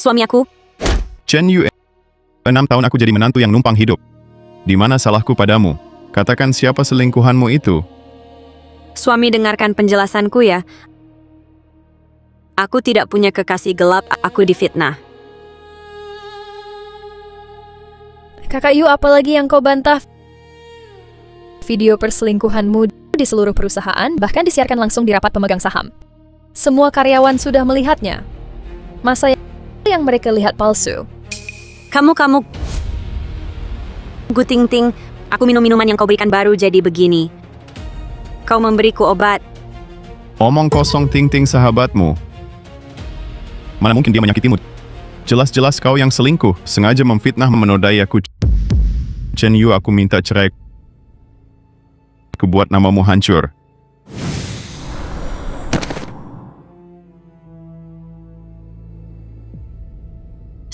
Suami aku, Chen Yu, 6 tahun aku jadi menantu yang numpang hidup. Di mana salahku padamu? Katakan siapa selingkuhanmu itu? suami dengarkan penjelasanku ya. Aku tidak punya kekasih gelap, aku difitnah. Kakak Yu, apalagi yang kau bantah? Video perselingkuhanmu di seluruh perusahaan, bahkan disiarkan langsung di rapat pemegang saham. Semua karyawan sudah melihatnya. Masa yang mereka lihat palsu? Kamu, Gu Ting, aku minum minuman yang kau berikan baru jadi begini. Kau memberiku obat. Omong kosong, Ting sahabatmu. Mana mungkin dia menyakitimu? Jelas-jelas kau yang selingkuh, sengaja memfitnah menodai aku. Chen Yu, aku minta cerai. Aku buat namamu hancur.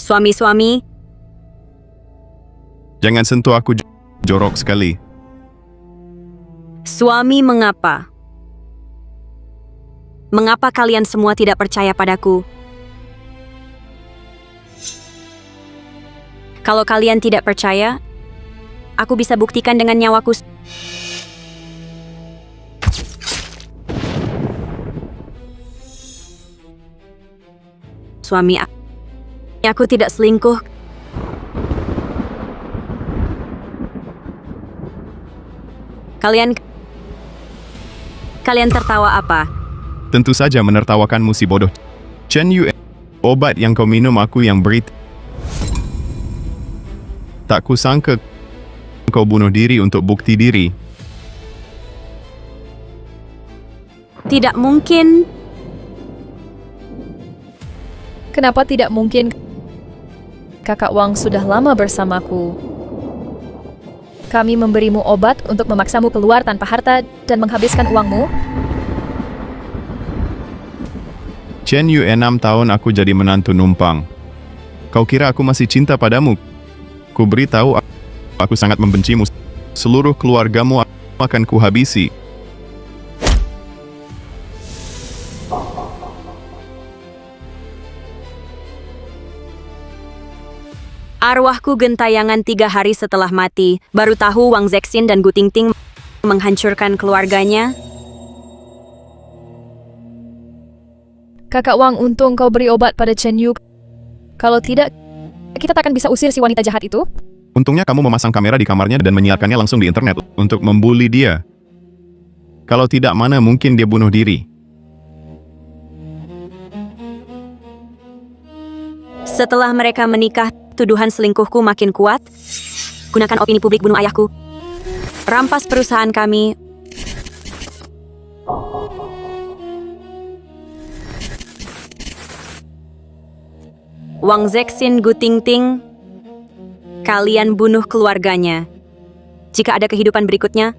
Suami, Jangan sentuh aku, jorok sekali. suami mengapa? Mengapa kalian semua tidak percaya padaku? Kalau kalian tidak percaya, aku bisa buktikan dengan nyawaku. Suami aku tidak selingkuh. Kalian tertawa apa? Tentu saja menertawakanmu si bodoh. Chen Yu, obat yang kau minum aku yang beri. Tak kusangka kau bunuh diri untuk bukti diri. Tidak mungkin. Kenapa tidak mungkin? Kakak Wang sudah lama bersamaku. Kami memberimu obat untuk memaksamu keluar tanpa harta dan menghabiskan uangmu. Chen Yu, 6 tahun aku jadi menantu numpang. Kau kira aku masih cinta padamu? Ku beritahu, aku sangat membencimu. Seluruh keluargamu akan kuhabisi. Arwahku gentayangan 3 hari setelah mati. Baru tahu Wang Zexin dan Gu Ting menghancurkan keluarganya. Kakak Wang, untung kau beri obat pada Chen Yu. Kalau tidak, kita takkan bisa usir si wanita jahat itu. Untungnya kamu memasang kamera di kamarnya dan menyiarkannya langsung di internet untuk membuli dia. Kalau tidak, mana mungkin dia bunuh diri. Setelah mereka menikah, tuduhan selingkuhku makin kuat. Gunakan opini publik bunuh ayahku. Rampas perusahaan kami. Wang Zexin, Gu Ting, kalian bunuh keluarganya. Jika ada kehidupan berikutnya,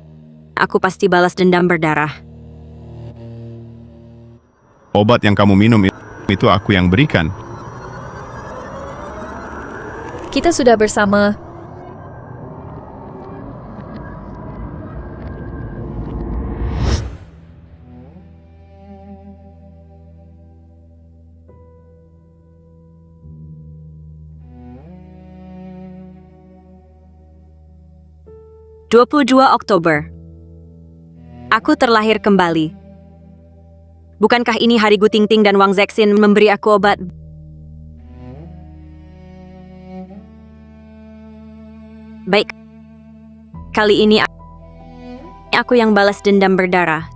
aku pasti balas dendam berdarah. Obat yang kamu minum itu aku yang berikan. Kita sudah bersama. (22 Oktober). Aku terlahir kembali. Bukankah ini hari Gu Ting dan Wang Zexin memberi aku obat? Baik. Kali ini aku yang balas dendam berdarah.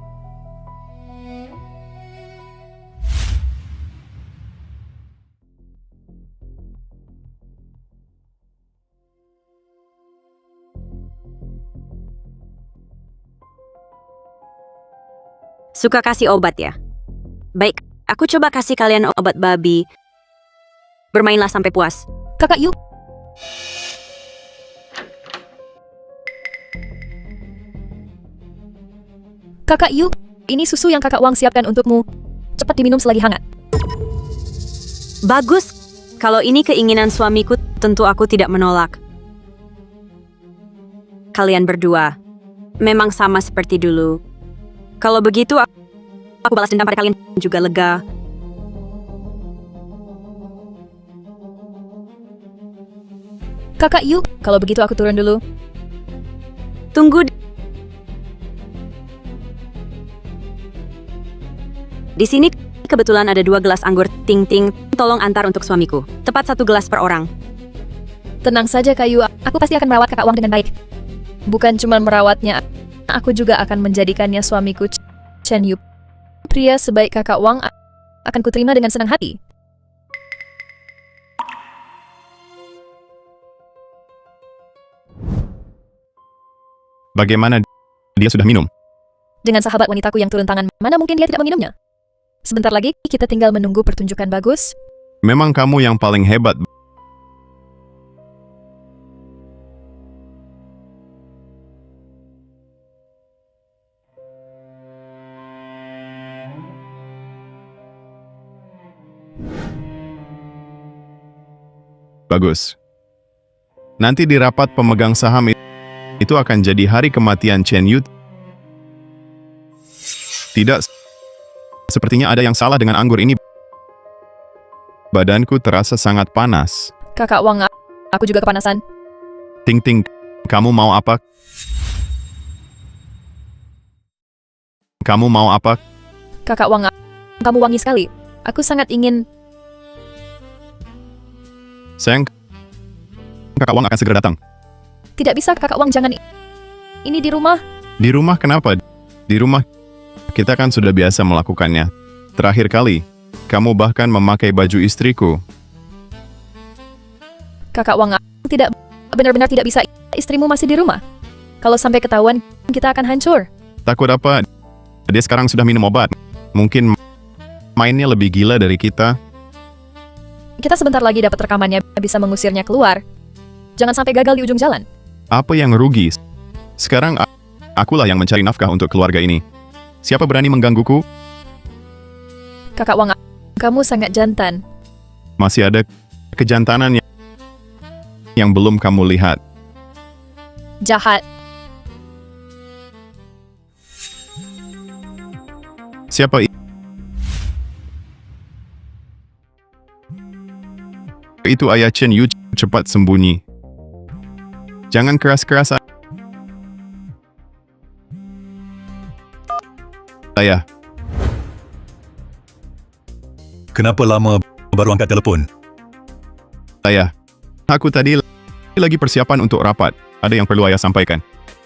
Suka kasih obat ya? Baik, aku coba kasih kalian obat babi. Bermainlah sampai puas. Kakak Yu. Kakak Yu, ini susu yang Kakak Wang siapkan untukmu. Cepat diminum selagi hangat. Bagus. Kalau ini keinginan suamiku, tentu aku tidak menolak. Kalian berdua memang sama seperti dulu. Kalau begitu, aku balas dendam pada kalian juga lega. Kakak Yu, kalau begitu aku turun dulu. Tunggu. Di sini kebetulan ada 2 gelas anggur Ting Ting. Tolong antar untuk suamiku. Tepat 1 gelas per orang. Tenang saja Kak Yu, aku pasti akan merawat Kakak Wang dengan baik. Bukan cuma merawatnya, aku juga akan menjadikannya suamiku Chen Yu. Pria sebaik Kakak Wang akan kuterima dengan senang hati. Bagaimana dia sudah minum? Dengan sahabat wanitaku yang turun tangan, mana mungkin dia tidak meminumnya? Sebentar lagi, kita tinggal menunggu pertunjukan bagus. Memang kamu yang paling hebat. Bagus. Nanti di rapat pemegang saham itu akan jadi hari kematian Chen Yu. Tidak, sepertinya ada yang salah dengan anggur ini. Badanku terasa sangat panas. Kakak Wang, aku juga kepanasan. Ting Ting, kamu mau apa? Kamu mau apa? Kakak Wang, kamu wangi sekali. Aku sangat ingin... Sayang, Kakak Wang akan segera datang. Tidak bisa, Kakak Wang, jangan. Ini di rumah. Di rumah kenapa? Di rumah kita kan sudah biasa melakukannya. Terakhir kali, kamu bahkan memakai baju istriku. Kakak Wang, tidak, benar-benar tidak bisa. Istrimu masih di rumah. Kalau sampai ketahuan, kita akan hancur. Takut apa? Dia sekarang sudah minum obat. Mungkin mainnya lebih gila dari kita. Kita sebentar lagi dapat rekamannya, bisa mengusirnya keluar. Jangan sampai gagal di ujung jalan. Apa yang rugi? Sekarang akulah yang mencari nafkah untuk keluarga ini. Siapa berani menggangguku? Kakak Wang, kamu sangat jantan. Masih ada kejantanan yang belum kamu lihat. Jahat. Siapa itu? Ayah Chen Yu, cepat sembunyi. Jangan keras-kerasan. Ayah, Kenapa lama baru angkat telepon? ayah. Aku tadi lagi persiapan untuk rapat. Ada yang perlu ayah sampaikan.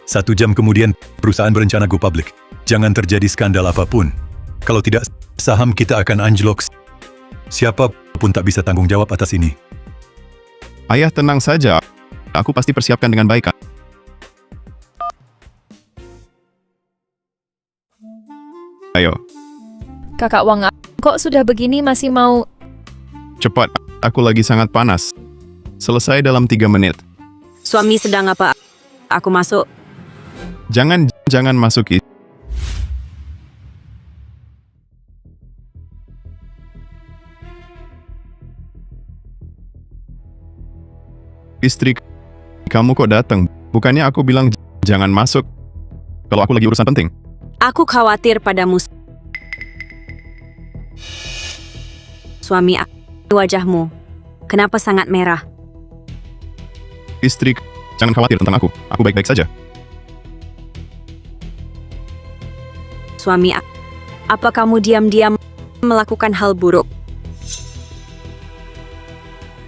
1 jam kemudian, perusahaan berencana go public. Jangan terjadi skandal apapun. Kalau tidak, saham kita akan anjlok. Siapa pun tak bisa tanggung jawab atas ini. Ayah tenang saja. Aku pasti persiapkan dengan baik. Ayo, Kakak Wang, kok sudah begini masih mau... cepat. Aku lagi sangat panas. Selesai dalam 3 menit. Suami sedang apa? Aku masuk. Jangan masuk. Istri kamu kok datang? Bukannya aku bilang jangan masuk kalau aku lagi urusan penting. Aku khawatir padamu. Suami, wajahmu. Kenapa sangat merah? Istri, jangan khawatir tentang aku. Aku baik-baik saja. Suami, apa kamu diam-diam melakukan hal buruk?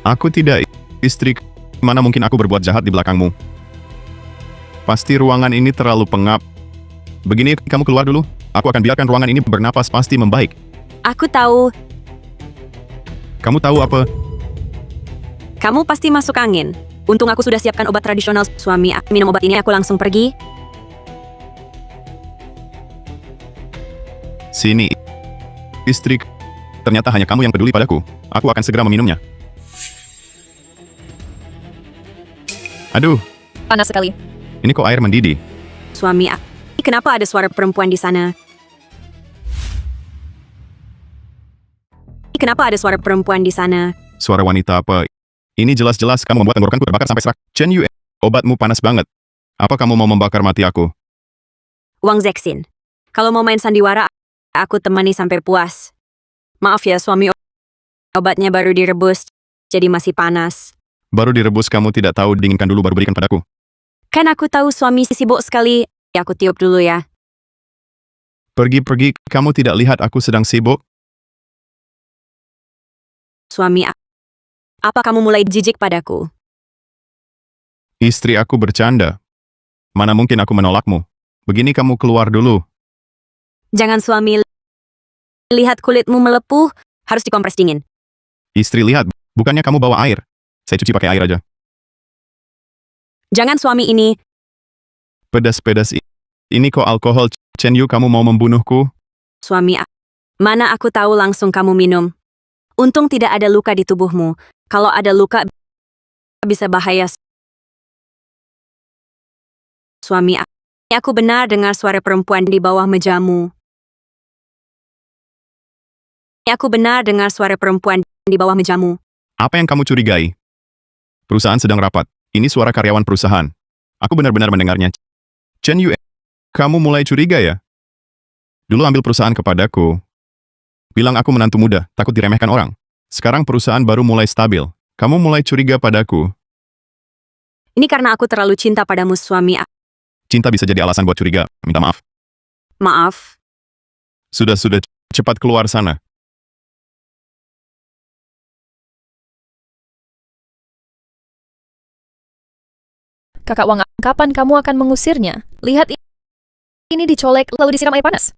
Aku tidak, istri. Mana mungkin aku berbuat jahat di belakangmu? Pasti ruangan ini terlalu pengap. Begini, kamu keluar dulu. Aku akan biarkan ruangan ini bernapas, pasti membaik. Aku tahu. Kamu tahu apa? Kamu pasti masuk angin. Untung aku sudah siapkan obat tradisional. Suami, minum obat ini aku langsung pergi. Sini. Istri, ternyata hanya kamu yang peduli padaku. Aku akan segera meminumnya. Aduh, Panas sekali. ini kok air mendidih? Suami, kenapa ada suara perempuan di sana? Kenapa ada suara perempuan di sana? Suara wanita apa? Ini jelas-jelas kamu membuat tenggorokanku terbakar sampai serak. Chen Yu, obatmu panas banget. Apa kamu mau membakar mati aku? Wang Zexin. Kalau mau main sandiwara, aku temani sampai puas. Maaf ya suami, obatnya baru direbus, jadi masih panas. Baru direbus kamu tidak tahu dinginkan dulu baru berikan padaku. Kan aku tahu suami sibuk sekali. Ya, aku tiup dulu ya. Pergi-pergi, kamu tidak lihat aku sedang sibuk? Suami, apa kamu mulai jijik padaku? Istri aku bercanda. Mana mungkin aku menolakmu. Begini kamu keluar dulu. Jangan suami, lihat kulitmu melepuh, harus dikompres dingin. Istri lihat, bukannya kamu bawa air. Saya cuci pakai air aja. Jangan suami ini, Pedas-pedas ini kok alkohol. Chen Yu, kamu mau membunuhku? suami, mana aku tahu langsung kamu minum. Untung tidak ada luka di tubuhmu. Kalau ada luka, bisa bahaya. Suami, aku benar dengar suara perempuan di bawah mejamu. Aku benar dengar suara perempuan di bawah mejamu. Apa yang kamu curigai? Perusahaan sedang rapat. Ini suara karyawan perusahaan. Aku benar-benar mendengarnya. Chen Yu, kamu mulai curiga ya? Dulu ambil perusahaan kepadaku. Bilang aku menantu muda, takut diremehkan orang. Sekarang perusahaan baru mulai stabil. Kamu mulai curiga padaku. Ini karena aku terlalu cinta padamu, suami. Cinta bisa jadi alasan buat curiga. Minta maaf. Maaf. Sudah, cepat keluar sana. Kakak Wang, kapan kamu akan mengusirnya? Lihat ini dicolek lalu disiram air panas.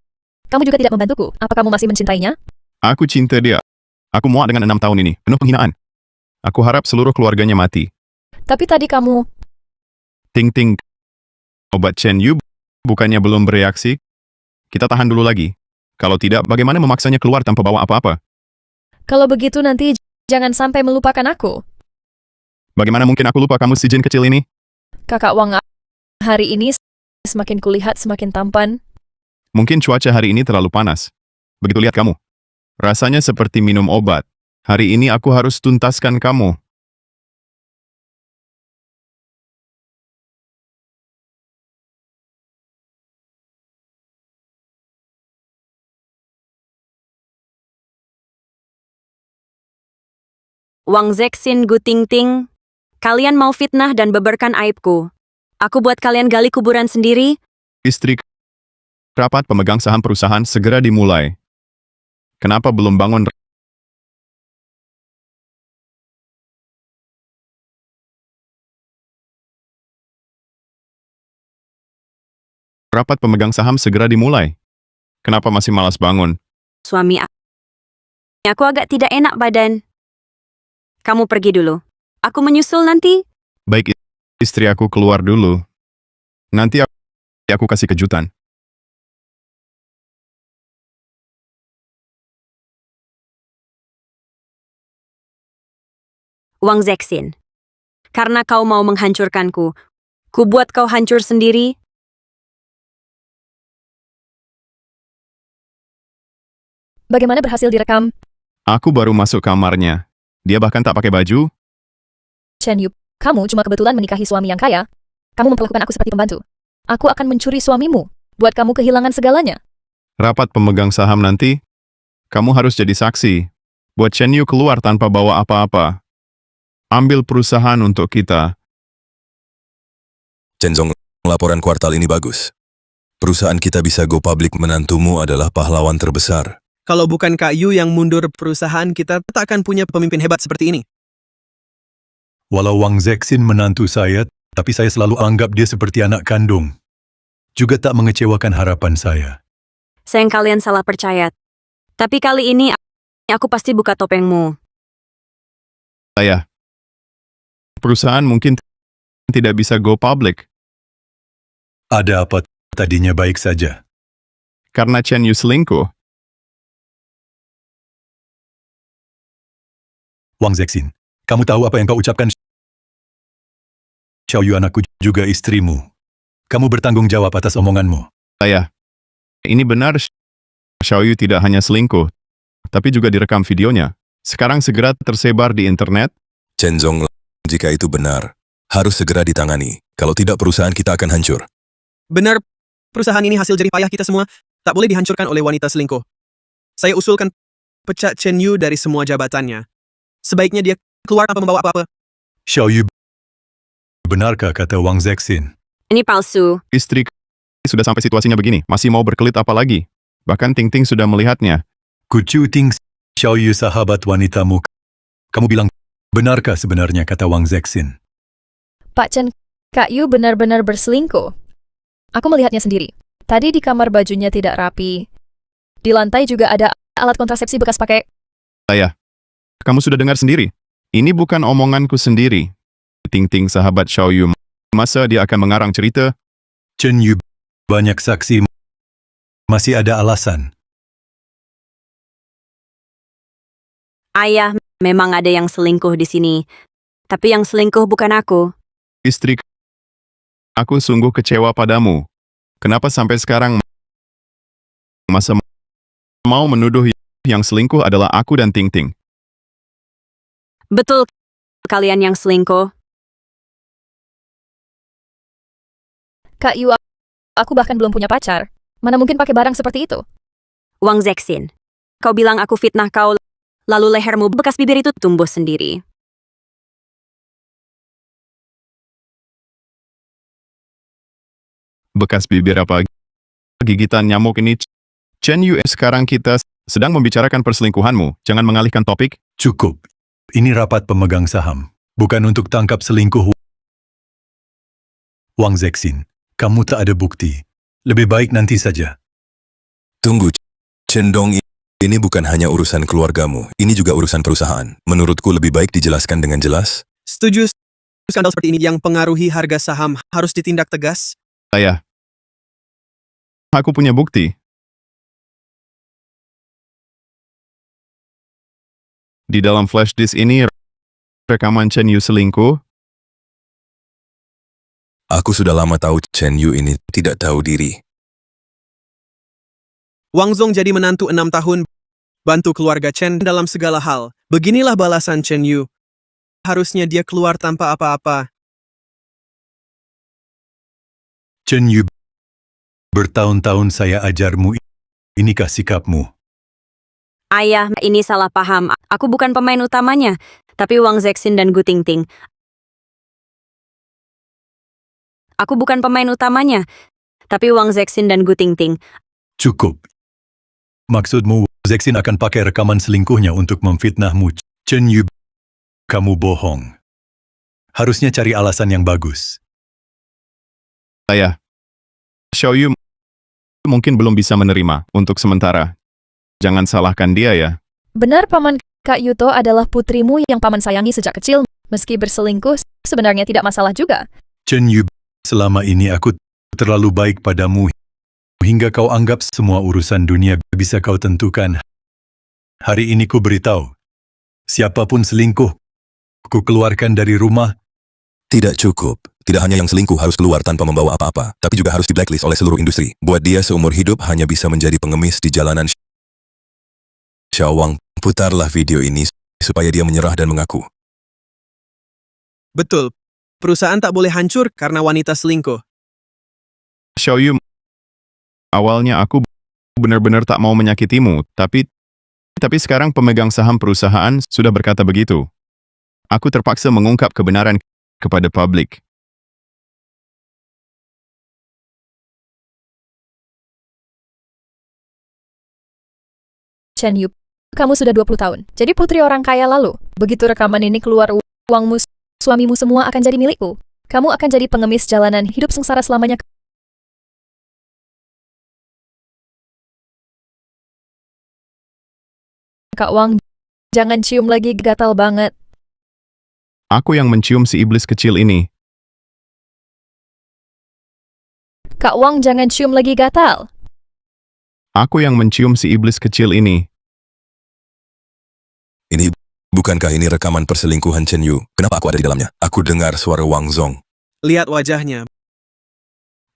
Kamu juga tidak membantuku. Apa kamu masih mencintainya? Aku cinta dia. Aku muak dengan 6 tahun ini. Penuh penghinaan. Aku harap seluruh keluarganya mati. Tapi tadi kamu... Ting. Obat Chen Yu bukannya belum bereaksi? Kita tahan dulu lagi. Kalau tidak, bagaimana memaksanya keluar tanpa bawa apa-apa? Kalau begitu nanti jangan sampai melupakan aku. Bagaimana mungkin aku lupa kamu si jin kecil ini? Kakak Wang, hari ini semakin kulihat semakin tampan. Mungkin cuaca hari ini terlalu panas. Begitu lihat kamu. Rasanya seperti minum obat. Hari ini aku harus tuntaskan kamu. Wang Zexin Gutingting, kalian mau fitnah dan beberkan aibku. Aku buat kalian gali kuburan sendiri. Istri, rapat pemegang saham perusahaan segera dimulai. Kenapa belum bangun? Rapat pemegang saham segera dimulai. Kenapa masih malas bangun? Suami, aku agak tidak enak badan. Kamu pergi dulu. Aku menyusul nanti. Baik, istri aku keluar dulu. Nanti aku kasih kejutan. Wang Zexin, karena kau mau menghancurkanku, ku buat kau hancur sendiri. Bagaimana berhasil direkam? Aku baru masuk kamarnya. Dia bahkan tak pakai baju. Chen Yu, kamu cuma kebetulan menikahi suami yang kaya. Kamu memperlakukan aku seperti pembantu. Aku akan mencuri suamimu, buat kamu kehilangan segalanya. Rapat pemegang saham nanti, kamu harus jadi saksi. Buat Chen Yu keluar tanpa bawa apa-apa. Ambil perusahaan untuk kita. Chen Zong, laporan kuartal ini bagus. Perusahaan kita bisa go public, menantumu adalah pahlawan terbesar. Kalau bukan Kak Yu yang mundur perusahaan, kita tak akan punya pemimpin hebat seperti ini. Walau Wang Zexin menantu saya, tapi saya selalu anggap dia seperti anak kandung. Juga tak mengecewakan harapan saya. Sayang kalian salah percaya. Tapi kali ini, aku pasti buka topengmu. Saya. Perusahaan mungkin tidak bisa go public. Ada apa tadinya baik saja? Karena Chen Yu selingkuh. Wang Zexin, kamu tahu apa yang kau ucapkan? Xiao Yu anakku juga istrimu. Kamu bertanggung jawab atas omonganmu. Saya. Ini benar, Xiao Yu tidak hanya selingkuh, tapi juga direkam videonya. Sekarang segera tersebar di internet. Chen Zong, jika itu benar, harus segera ditangani. Kalau tidak, perusahaan kita akan hancur. Benar, perusahaan ini hasil jerih payah kita semua, tak boleh dihancurkan oleh wanita selingkuh. Saya usulkan pecat Chen Yu dari semua jabatannya. Sebaiknya dia keluar tanpa membawa apa-apa. Xiao Yu, benarkah kata Wang Zexin? Ini palsu. Istri sudah sampai situasinya begini, masih mau berkelit apa lagi? Bahkan Ting Ting sudah melihatnya. Kucu Ting Xiao Yu sahabat wanitamu. Kamu bilang, benarkah sebenarnya kata Wang Zexin? Pak Chen, Kak Yu benar-benar berselingkuh. Aku melihatnya sendiri. Tadi di kamar bajunya tidak rapi. Di lantai juga ada alat kontrasepsi bekas pakai. Saya, kamu sudah dengar sendiri. Ini bukan omonganku sendiri. Ting Ting sahabat Xiao Yu, masa dia akan mengarang cerita? Chen Yu, banyak saksi. Masih ada alasan. Ayah, memang ada yang selingkuh di sini. Tapi yang selingkuh bukan aku. Istri, aku sungguh kecewa padamu. Kenapa sampai sekarang masa mau menuduh yang selingkuh adalah aku dan Ting Ting? Betul, kalian yang selingkuh. Kak Yu, aku bahkan belum punya pacar. Mana mungkin pakai barang seperti itu? Wang Zexin, kau bilang aku fitnah kau, lalu lehermu bekas bibir itu tumbuh sendiri. Bekas bibir apa? Gigitan nyamuk ini. Chen Yu, sekarang kita sedang membicarakan perselingkuhanmu. Jangan mengalihkan topik. Cukup. Ini rapat pemegang saham. Bukan untuk tangkap selingkuh. Wang Zexin, kamu tak ada bukti. Lebih baik nanti saja. Tunggu, Chen Dong, ini bukan hanya urusan keluargamu, ini juga urusan perusahaan. Menurutku lebih baik dijelaskan dengan jelas. Setuju, skandal seperti ini yang pengaruhi harga saham harus ditindak tegas. Saya. Aku punya bukti. Di dalam flash disk ini, rekaman Chen Yu selingkuh. Aku sudah lama tahu Chen Yu ini tidak tahu diri. Wang Zong jadi menantu 6 tahun, bantu keluarga Chen dalam segala hal. Beginilah balasan Chen Yu. Harusnya dia keluar tanpa apa-apa. Chen Yu, bertahun-tahun saya ajarmu, inikah sikapmu? Ayah, ini salah paham. Aku bukan pemain utamanya, tapi Wang Zexin dan Gu Tingting. Aku bukan pemain utamanya, tapi Wang Zexin dan Gu Tingting. Cukup. Maksudmu, Zexin akan pakai rekaman selingkuhnya untuk memfitnahmu. Chen Yu, kamu bohong. Harusnya cari alasan yang bagus. Saya. Xiao Yu mungkin belum bisa menerima untuk sementara. Jangan salahkan dia ya. Benar, Paman. Kak Yuto adalah putrimu yang Paman sayangi sejak kecil. Meski berselingkuh, sebenarnya tidak masalah juga. Chen Yu, selama ini aku terlalu baik padamu hingga kau anggap semua urusan dunia bisa kau tentukan. Hari ini ku beritahu, siapapun selingkuh, ku keluarkan dari rumah. Tidak cukup. Tidak hanya yang selingkuh harus keluar tanpa membawa apa-apa, tapi juga harus di-blacklist oleh seluruh industri. Buat dia seumur hidup hanya bisa menjadi pengemis di jalanan. Xiao Wang, putarlah video ini supaya dia menyerah dan mengaku. Betul, perusahaan tak boleh hancur karena wanita selingkuh. Xiao Yu, awalnya aku benar-benar tak mau menyakitimu, tapi sekarang pemegang saham perusahaan sudah berkata begitu. Aku terpaksa mengungkap kebenaran kepada publik. Chen Yu, kamu sudah 20 tahun. Jadi putri orang kaya lalu. Begitu rekaman ini keluar, uangmu, suamimu semua akan jadi milikku. Kamu akan jadi pengemis jalanan, hidup sengsara selamanya. Kak Wang, jangan cium lagi, gatal banget. Aku yang mencium si iblis kecil ini. Kak Wang, jangan cium lagi, gatal. Aku yang mencium si iblis kecil ini. Ini, bukankah ini rekaman perselingkuhan Chen Yu? Kenapa aku ada di dalamnya? Aku dengar suara Wang Zong. Lihat wajahnya.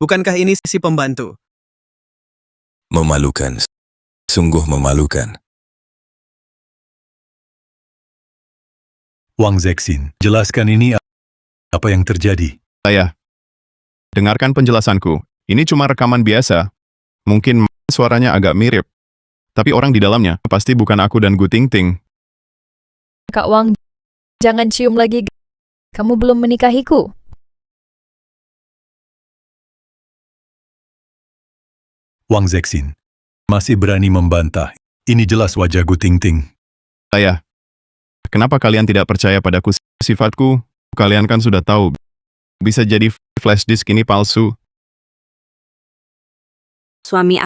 Bukankah ini si pembantu? Memalukan. Sungguh memalukan. Wang Zexin, jelaskan ini apa yang terjadi. Saya. Dengarkan penjelasanku. Ini cuma rekaman biasa. Mungkin suaranya agak mirip. Tapi orang di dalamnya pasti bukan aku dan Gu Tingting. Kak Wang, jangan cium lagi, Kamu belum menikahiku. Wang Zexin masih berani membantah. Ini jelas wajah Gu Tingting. Ayah, kenapa kalian tidak percaya padaku? Sifatku, kalian kan sudah tahu. Bisa jadi flash disk ini palsu. Suami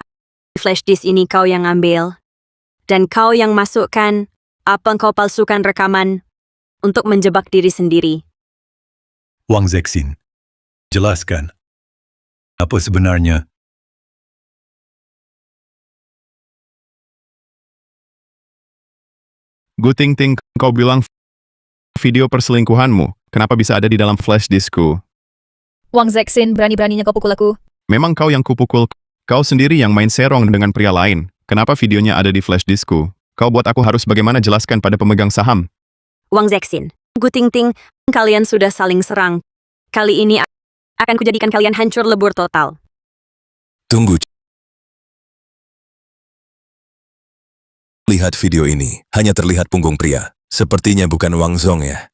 flash disk ini kau yang ambil. Dan kau yang masukkan, apa kau palsukan rekaman untuk menjebak diri sendiri. Wang Zexin, jelaskan. Apa sebenarnya? Gu Tingting, kau bilang video perselingkuhanmu, kenapa bisa ada di dalam flash diskku? Wang Zexin, berani-beraninya kau pukul aku. Memang kau yang kupukul, kau sendiri yang main serong dengan pria lain. Kenapa videonya ada di flash diskku? Kau buat aku harus bagaimana jelaskan pada pemegang saham? Wang Zexin, Gu Tingting, kalian sudah saling serang. Kali ini akan kujadikan kalian hancur lebur total. Tunggu. Lihat video ini, hanya terlihat punggung pria. Sepertinya bukan Wang Zong ya.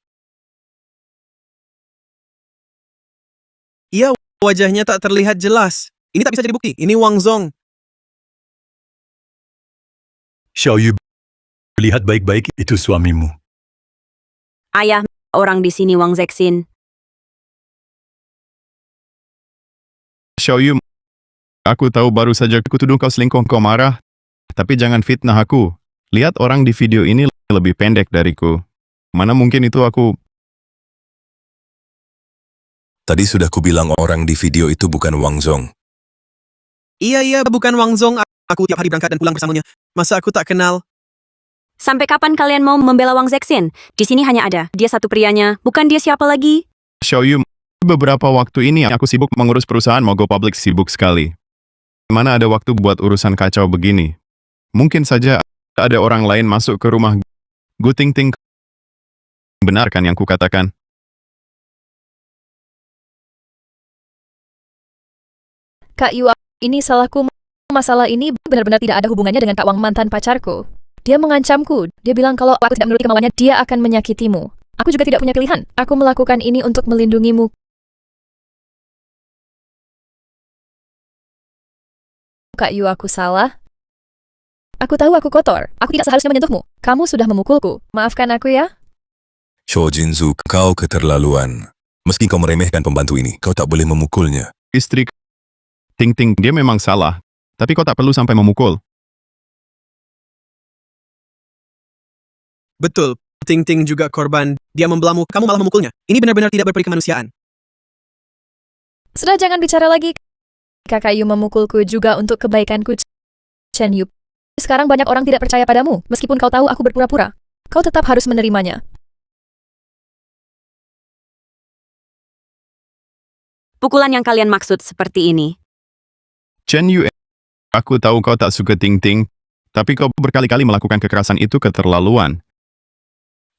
Iya, wajahnya tak terlihat jelas. Ini tak bisa jadi bukti. Ini Wang Zong. Xiao Yu, lihat baik-baik, itu suamimu. Ayah, orang di sini Wang Zexin. Xiao Yu, aku tahu baru saja aku tuduh kau selingkuh, kau marah. Tapi jangan fitnah aku. Lihat orang di video ini lebih pendek dariku. Mana mungkin itu aku. Tadi sudah kubilang orang di video itu bukan Wang Zong. Iya, bukan Wang Zong. Aku tiap hari berangkat dan pulang bersamanya. Masa aku tak kenal? Sampai kapan kalian mau membela Wang Zexin? Di sini hanya ada dia satu prianya, bukan dia siapa lagi. Xiao Yu, beberapa waktu ini aku sibuk mengurus perusahaan mau go public, sibuk sekali. Mana ada waktu buat urusan kacau begini? Mungkin saja ada orang lain masuk ke rumah Gu Tingting. Benar kan yang kukatakan? Kak Yu, ini salahku. Masalah ini benar-benar tidak ada hubungannya dengan Kak Wang, mantan pacarku. Dia mengancamku. Dia bilang kalau aku tidak menuruti kemauannya, dia akan menyakitimu. Aku juga tidak punya pilihan. Aku melakukan ini untuk melindungimu. Kak Yu, aku salah. Aku tahu aku kotor. Aku tidak seharusnya menyentuhmu. Kamu sudah memukulku. Maafkan aku ya. Shou Jinzu, kau keterlaluan. Meski kau meremehkan pembantu ini, kau tak boleh memukulnya. Istri Tingting, dia memang salah. Tapi kau tak perlu sampai memukul. Betul, Tingting juga korban. Dia membelamu, kamu malah memukulnya. Ini benar-benar tidak berperi kemanusiaan. Sudah, jangan bicara lagi. Kakak Yu memukulku juga untuk kebaikanku. Chen Yu. Sekarang banyak orang tidak percaya padamu. Meskipun kau tahu aku berpura-pura. Kau tetap harus menerimanya. Pukulan yang kalian maksud seperti ini. Chen Yu, aku tahu kau tak suka Tingting, tapi kau berkali-kali melakukan kekerasan itu keterlaluan.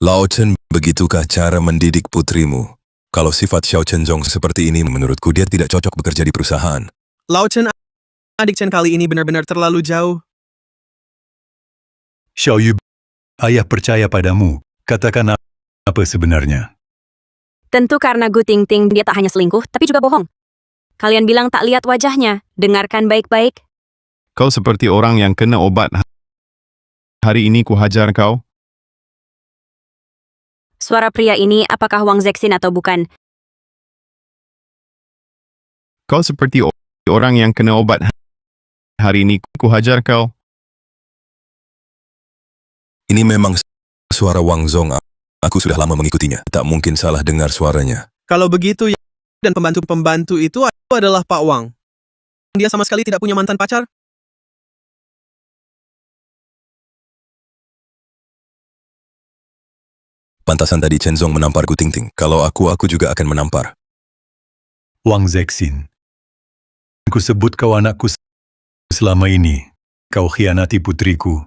Lao Chen, begitukah cara mendidik putrimu? Kalau sifat Xiao Chenjong seperti ini, menurutku dia tidak cocok bekerja di perusahaan. Lao Chen, adik Chen kali ini benar-benar terlalu jauh. Xiao Yu, ayah percaya padamu. Katakan apa sebenarnya. Tentu karena Gu Tingting dia tak hanya selingkuh, tapi juga bohong. Kalian bilang tak lihat wajahnya. Dengarkan baik-baik. Kau seperti orang yang kena obat. Hari ini ku hajar kau. Suara pria ini apakah Wang Zexin atau bukan? Kau seperti orang yang kena obat. Hari ini ku hajar kau. Ini memang suara Wang Zong. Aku sudah lama mengikutinya. Tak mungkin salah dengar suaranya. Kalau begitu, dan pembantu-pembantu itu adalah Pak Wang. Dia sama sekali tidak punya mantan pacar. Pantasan tadi Chen Zong menampar Gu Tingting. Kalau aku juga akan menampar. Wang Zexin. Ku sebut kau anakku selama ini. Kau khianati putriku.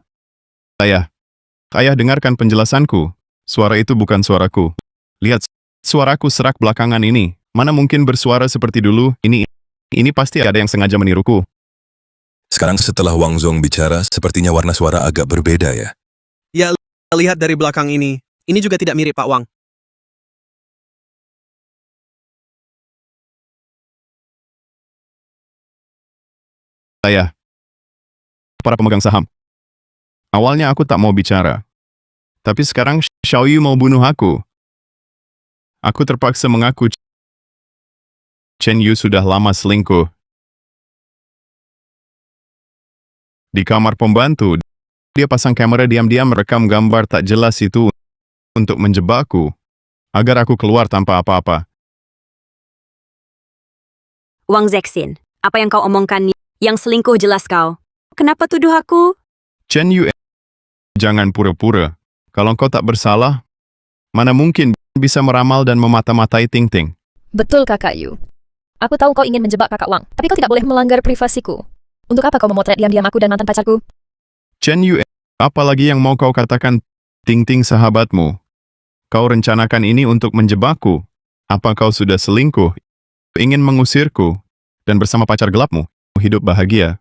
Ayah dengarkan penjelasanku. Suara itu bukan suaraku. Lihat, suaraku serak belakangan ini. Mana mungkin bersuara seperti dulu? Ini pasti ada yang sengaja meniruku. Sekarang setelah Wang Zong bicara, sepertinya warna suara agak berbeda ya. Ya, lihat dari belakang ini. Ini juga tidak mirip Pak Wang. Saya, para pemegang saham. Awalnya aku tak mau bicara. Tapi sekarang Xiaoyu mau bunuh aku. Aku terpaksa mengaku Chen Yu sudah lama selingkuh. Di kamar pembantu, dia pasang kamera diam-diam merekam gambar tak jelas itu untuk menjebakku, agar aku keluar tanpa apa-apa. Wang Zexin, apa yang kau omongkan yang selingkuh jelas kau. Kenapa tuduh aku? Chen Yu, jangan pura-pura. Kalau kau tak bersalah, mana mungkin bisa meramal dan memata-matai Ting Ting. Betul, Kakak Yu. Aku tahu kau ingin menjebak Kakak Wang, tapi kau tidak boleh melanggar privasiku. Untuk apa kau memotret diam-diam aku dan mantan pacarku? Chen Yu, apalagi yang mau kau katakan Ting Ting sahabatmu? Kau rencanakan ini untuk menjebakku? Apa kau sudah selingkuh? Ingin mengusirku? Dan bersama pacar gelapmu, hidup bahagia?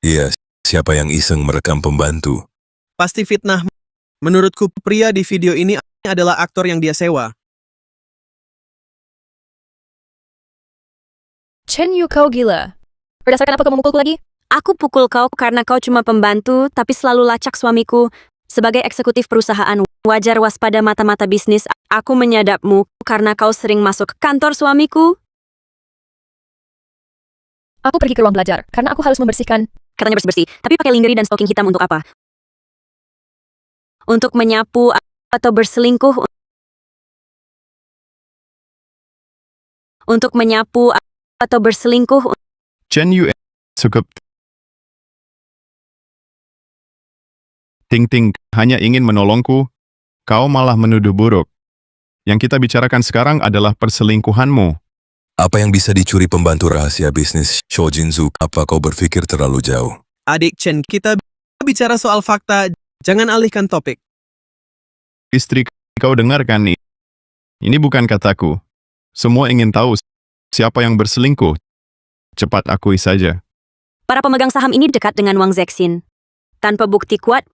Iya, siapa yang iseng merekam pembantu? Pasti fitnah. Menurutku pria di video ini adalah aktor yang dia sewa. Chen Yu, kau gila. Berdasarkan apa kau memukulku lagi? Aku pukul kau karena kau cuma pembantu, tapi selalu lacak suamiku. Sebagai eksekutif perusahaan, wajar waspada mata-mata bisnis. Aku menyadapmu karena kau sering masuk ke kantor suamiku. Aku pergi ke ruang belajar, karena aku harus membersihkan. Katanya bersih-bersih, tapi pakai lingerie dan stocking hitam untuk apa? Untuk menyapu atau berselingkuh? Untuk menyapu atau berselingkuh? Chen Yu, cukup. Ting Ting hanya ingin menolongku, kau malah menuduh buruk. Yang kita bicarakan sekarang adalah perselingkuhanmu. Apa yang bisa dicuri pembantu rahasia bisnis Shojinzu? Apa kau berpikir terlalu jauh? Adik Chen, kita bicara soal fakta, jangan alihkan topik. Istri kau dengarkan nih. Ini bukan kataku. Semua ingin tahu siapa yang berselingkuh. Cepat akui saja. Para pemegang saham ini dekat dengan Wang Zexin. Tanpa bukti kuat,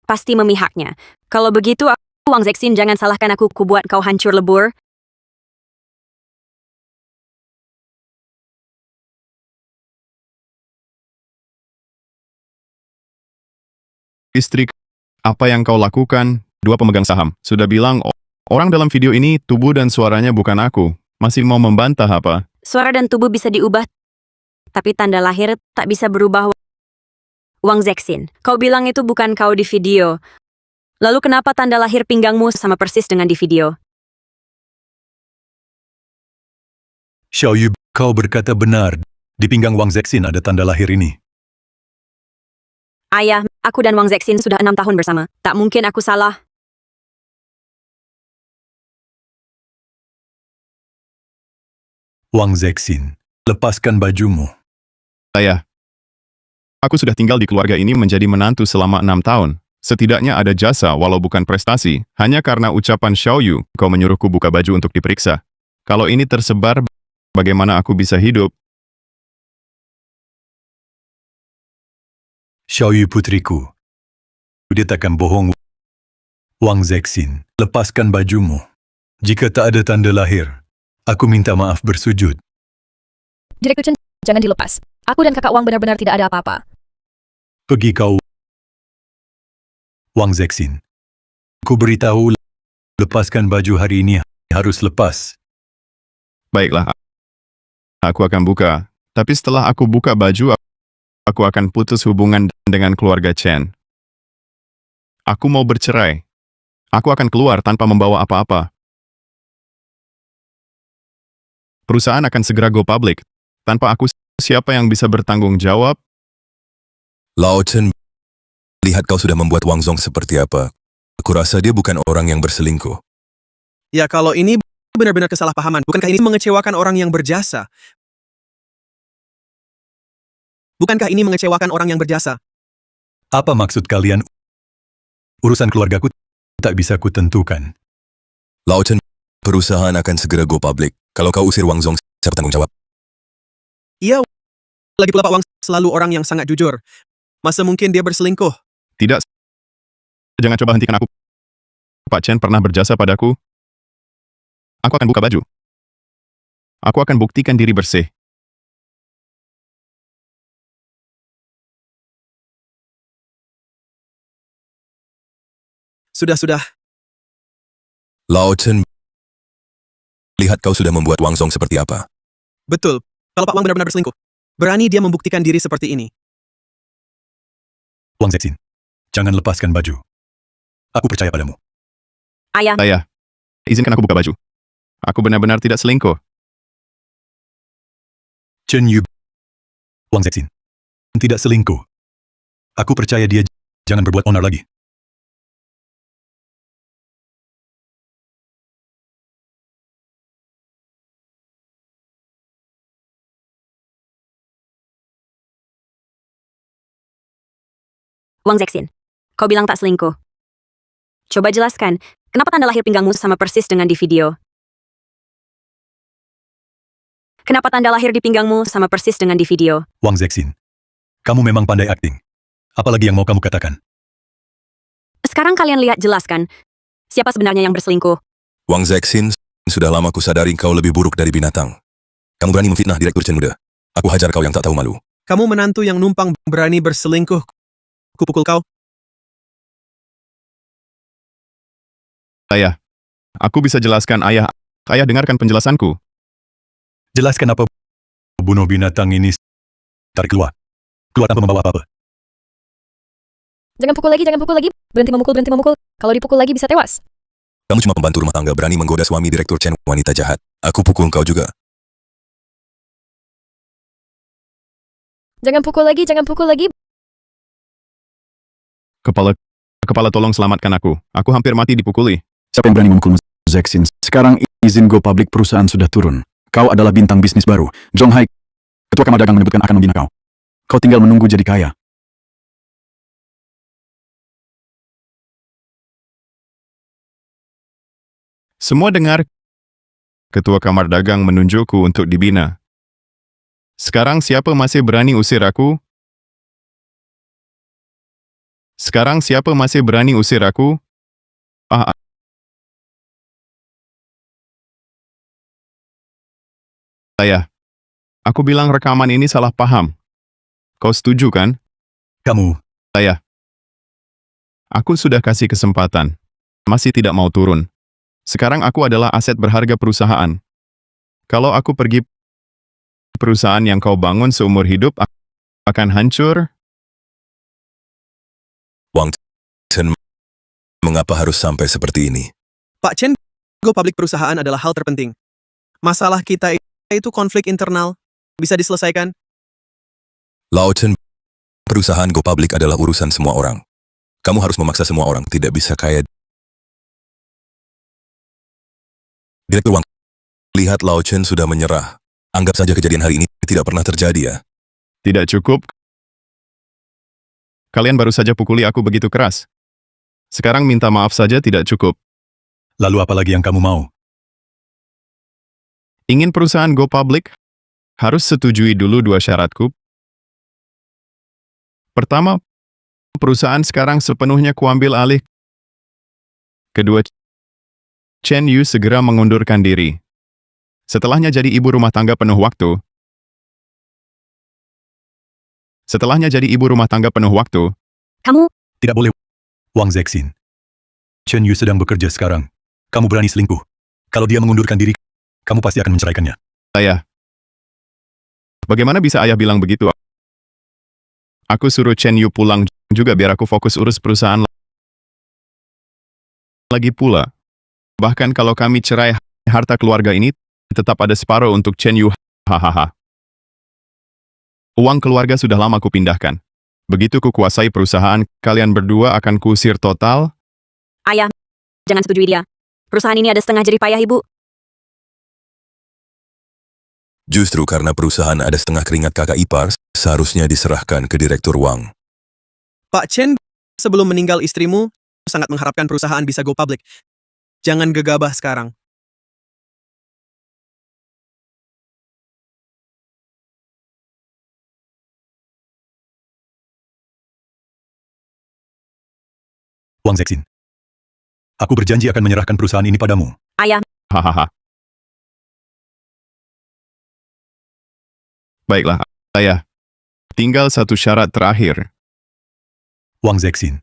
pasti memihaknya. Kalau begitu, Wang Zexin jangan salahkan aku buat kau hancur lebur. Istri, apa yang kau lakukan? Dua pemegang saham sudah bilang orang dalam video ini tubuh dan suaranya bukan aku. Masih mau membantah apa? Suara dan tubuh bisa diubah, tapi tanda lahir tak bisa berubah. Wang Zexin, kau bilang itu bukan kau di video. Lalu kenapa tanda lahir pinggangmu sama persis dengan di video? Xiaoyu, kau berkata benar. Di pinggang Wang Zexin ada tanda lahir ini. Ayah, aku dan Wang Zexin sudah 6 tahun bersama. Tak mungkin aku salah. Wang Zexin, lepaskan bajumu. Ayah, aku sudah tinggal di keluarga ini menjadi menantu selama 6 tahun. Setidaknya ada jasa walau bukan prestasi. Hanya karena ucapan Xiaoyu, kau menyuruhku buka baju untuk diperiksa. Kalau ini tersebar, bagaimana aku bisa hidup? Xiaoyu putriku, dia takkan bohong. Wang Zexin, lepaskan bajumu. Jika tak ada tanda lahir, aku minta maaf bersujud. Direktur Chen, jangan dilepas. Aku dan kakak Wang benar-benar tidak ada apa-apa. Pergi kau. Wang Zexin, ku beritahu, lepaskan baju hari ini, harus lepas. Baiklah, aku akan buka. Tapi setelah aku buka baju, aku akan putus hubungan dengan keluarga Chen. Aku mau bercerai. Aku akan keluar tanpa membawa apa-apa. Perusahaan akan segera go public. Tanpa aku, siapa yang bisa bertanggung jawab? Lao Chen, lihat kau sudah membuat Wang Zong seperti apa. Aku rasa dia bukan orang yang berselingkuh. Ya kalau ini benar-benar kesalahpahaman. Bukankah ini mengecewakan orang yang berjasa? Bukankah ini mengecewakan orang yang berjasa? Apa maksud kalian? Urusan keluargaku tak bisa kutentukan. Lao Chen, perusahaan akan segera go public. Kalau kau usir Wang Zong, siapa tanggung jawab? Iya, lagi pula Pak Wang selalu orang yang sangat jujur. Masa mungkin dia berselingkuh? Tidak. Jangan coba hentikan aku. Pak Chen pernah berjasa padaku. Aku akan buka baju. Aku akan buktikan diri bersih. Sudah. Lao Chen, lihat kau sudah membuat Wang Zong seperti apa. Betul. Kalau Pak Wang benar-benar berselingkuh, berani dia membuktikan diri seperti ini. Wang Zexin, jangan lepaskan baju. Aku percaya padamu. Ayah, Ayah, izinkan aku buka baju. Aku benar-benar tidak selingkuh. Chen Yu, Wang Zexin, tidak selingkuh. Aku percaya dia jangan berbuat onar lagi. Wang Zexin, kau bilang tak selingkuh. Coba jelaskan, kenapa tanda lahir pinggangmu sama persis dengan di video? Kenapa tanda lahir di pinggangmu sama persis dengan di video? Wang Zexin, kamu memang pandai akting. Apalagi yang mau kamu katakan? Sekarang kalian lihat jelaskan, siapa sebenarnya yang berselingkuh? Wang Zexin, sudah lama kusadari kau lebih buruk dari binatang. Kamu berani memfitnah Direktur Chen Muda. Aku hajar kau yang tak tahu malu. Kamu menantu yang numpang berani berselingkuh. Kupukul kau. Ayah, aku bisa jelaskan ayah. Ayah dengarkan penjelasanku. Jelaskan apa bunuh binatang ini. Tarik keluar. Keluar tanpa membawa apa-apa. Jangan pukul lagi. Berhenti memukul. Kalau dipukul lagi bisa tewas. Kamu cuma pembantu rumah tangga berani menggoda suami Direktur Chen, wanita jahat. Aku pukul kau juga. Jangan pukul lagi. Kepala tolong selamatkan aku. Aku hampir mati dipukuli. Siapa yang berani memukulmu, Zexin? Sekarang izin go public perusahaan sudah turun. Kau adalah bintang bisnis baru. Zhong Hai, Ketua Kamar Dagang menyebutkan akan membina kau. Kau tinggal menunggu jadi kaya. Semua dengar. Ketua Kamar Dagang menunjukku untuk dibina. Sekarang siapa masih berani usir aku? Ayah, aku bilang rekaman ini salah paham. Kau setuju kan? Kamu, Ayah, aku sudah kasih kesempatan. Masih tidak mau turun. Sekarang aku adalah aset berharga perusahaan. Kalau aku pergi, perusahaan yang kau bangun seumur hidup akan hancur. Wang Chen, mengapa harus sampai seperti ini? Pak Chen, go public perusahaan adalah hal terpenting. Masalah kita itu konflik internal. Bisa diselesaikan? Lao Chen, perusahaan go public adalah urusan semua orang. Kamu harus memaksa semua orang, tidak bisa kaya. Direktur Wang, lihat Lao Chen sudah menyerah. Anggap saja kejadian hari ini tidak pernah terjadi ya. Tidak cukup. Kalian baru saja pukuli aku begitu keras. Sekarang minta maaf saja tidak cukup. lalu apa lagi yang kamu mau? Ingin perusahaan go public? Harus setujui dulu dua syaratku. Pertama, perusahaan sekarang sepenuhnya kuambil alih. Kedua, Chen Yu segera mengundurkan diri. Setelahnya jadi ibu rumah tangga penuh waktu. Kamu, Tidak boleh. Wang Zexin. Chen Yu sedang bekerja sekarang. Kamu berani selingkuh. Kalau dia mengundurkan diri, kamu pasti akan menceraikannya. Ayah. Bagaimana bisa ayah bilang begitu? Aku suruh Chen Yu pulang juga biar aku fokus urus perusahaan lagi pula. Bahkan kalau kami cerai, harta keluarga ini tetap ada separuh untuk Chen Yu. Hahaha. Uang keluarga sudah lama kupindahkan. Begitu kukuasai perusahaan, kalian berdua akan kuusir total. ayah, jangan setujui dia. Perusahaan ini ada setengah jerih payah ibu. Justru karena perusahaan ada setengah keringat kakak ipar, seharusnya diserahkan ke Direktur Wang. Pak Chen, sebelum meninggal istrimu, sangat mengharapkan perusahaan bisa go public. Jangan gegabah sekarang. Wang Zexin. Aku berjanji akan menyerahkan perusahaan ini padamu. Ayah, Hahaha. Baiklah, ayah. Tinggal satu syarat terakhir. Wang Zexin.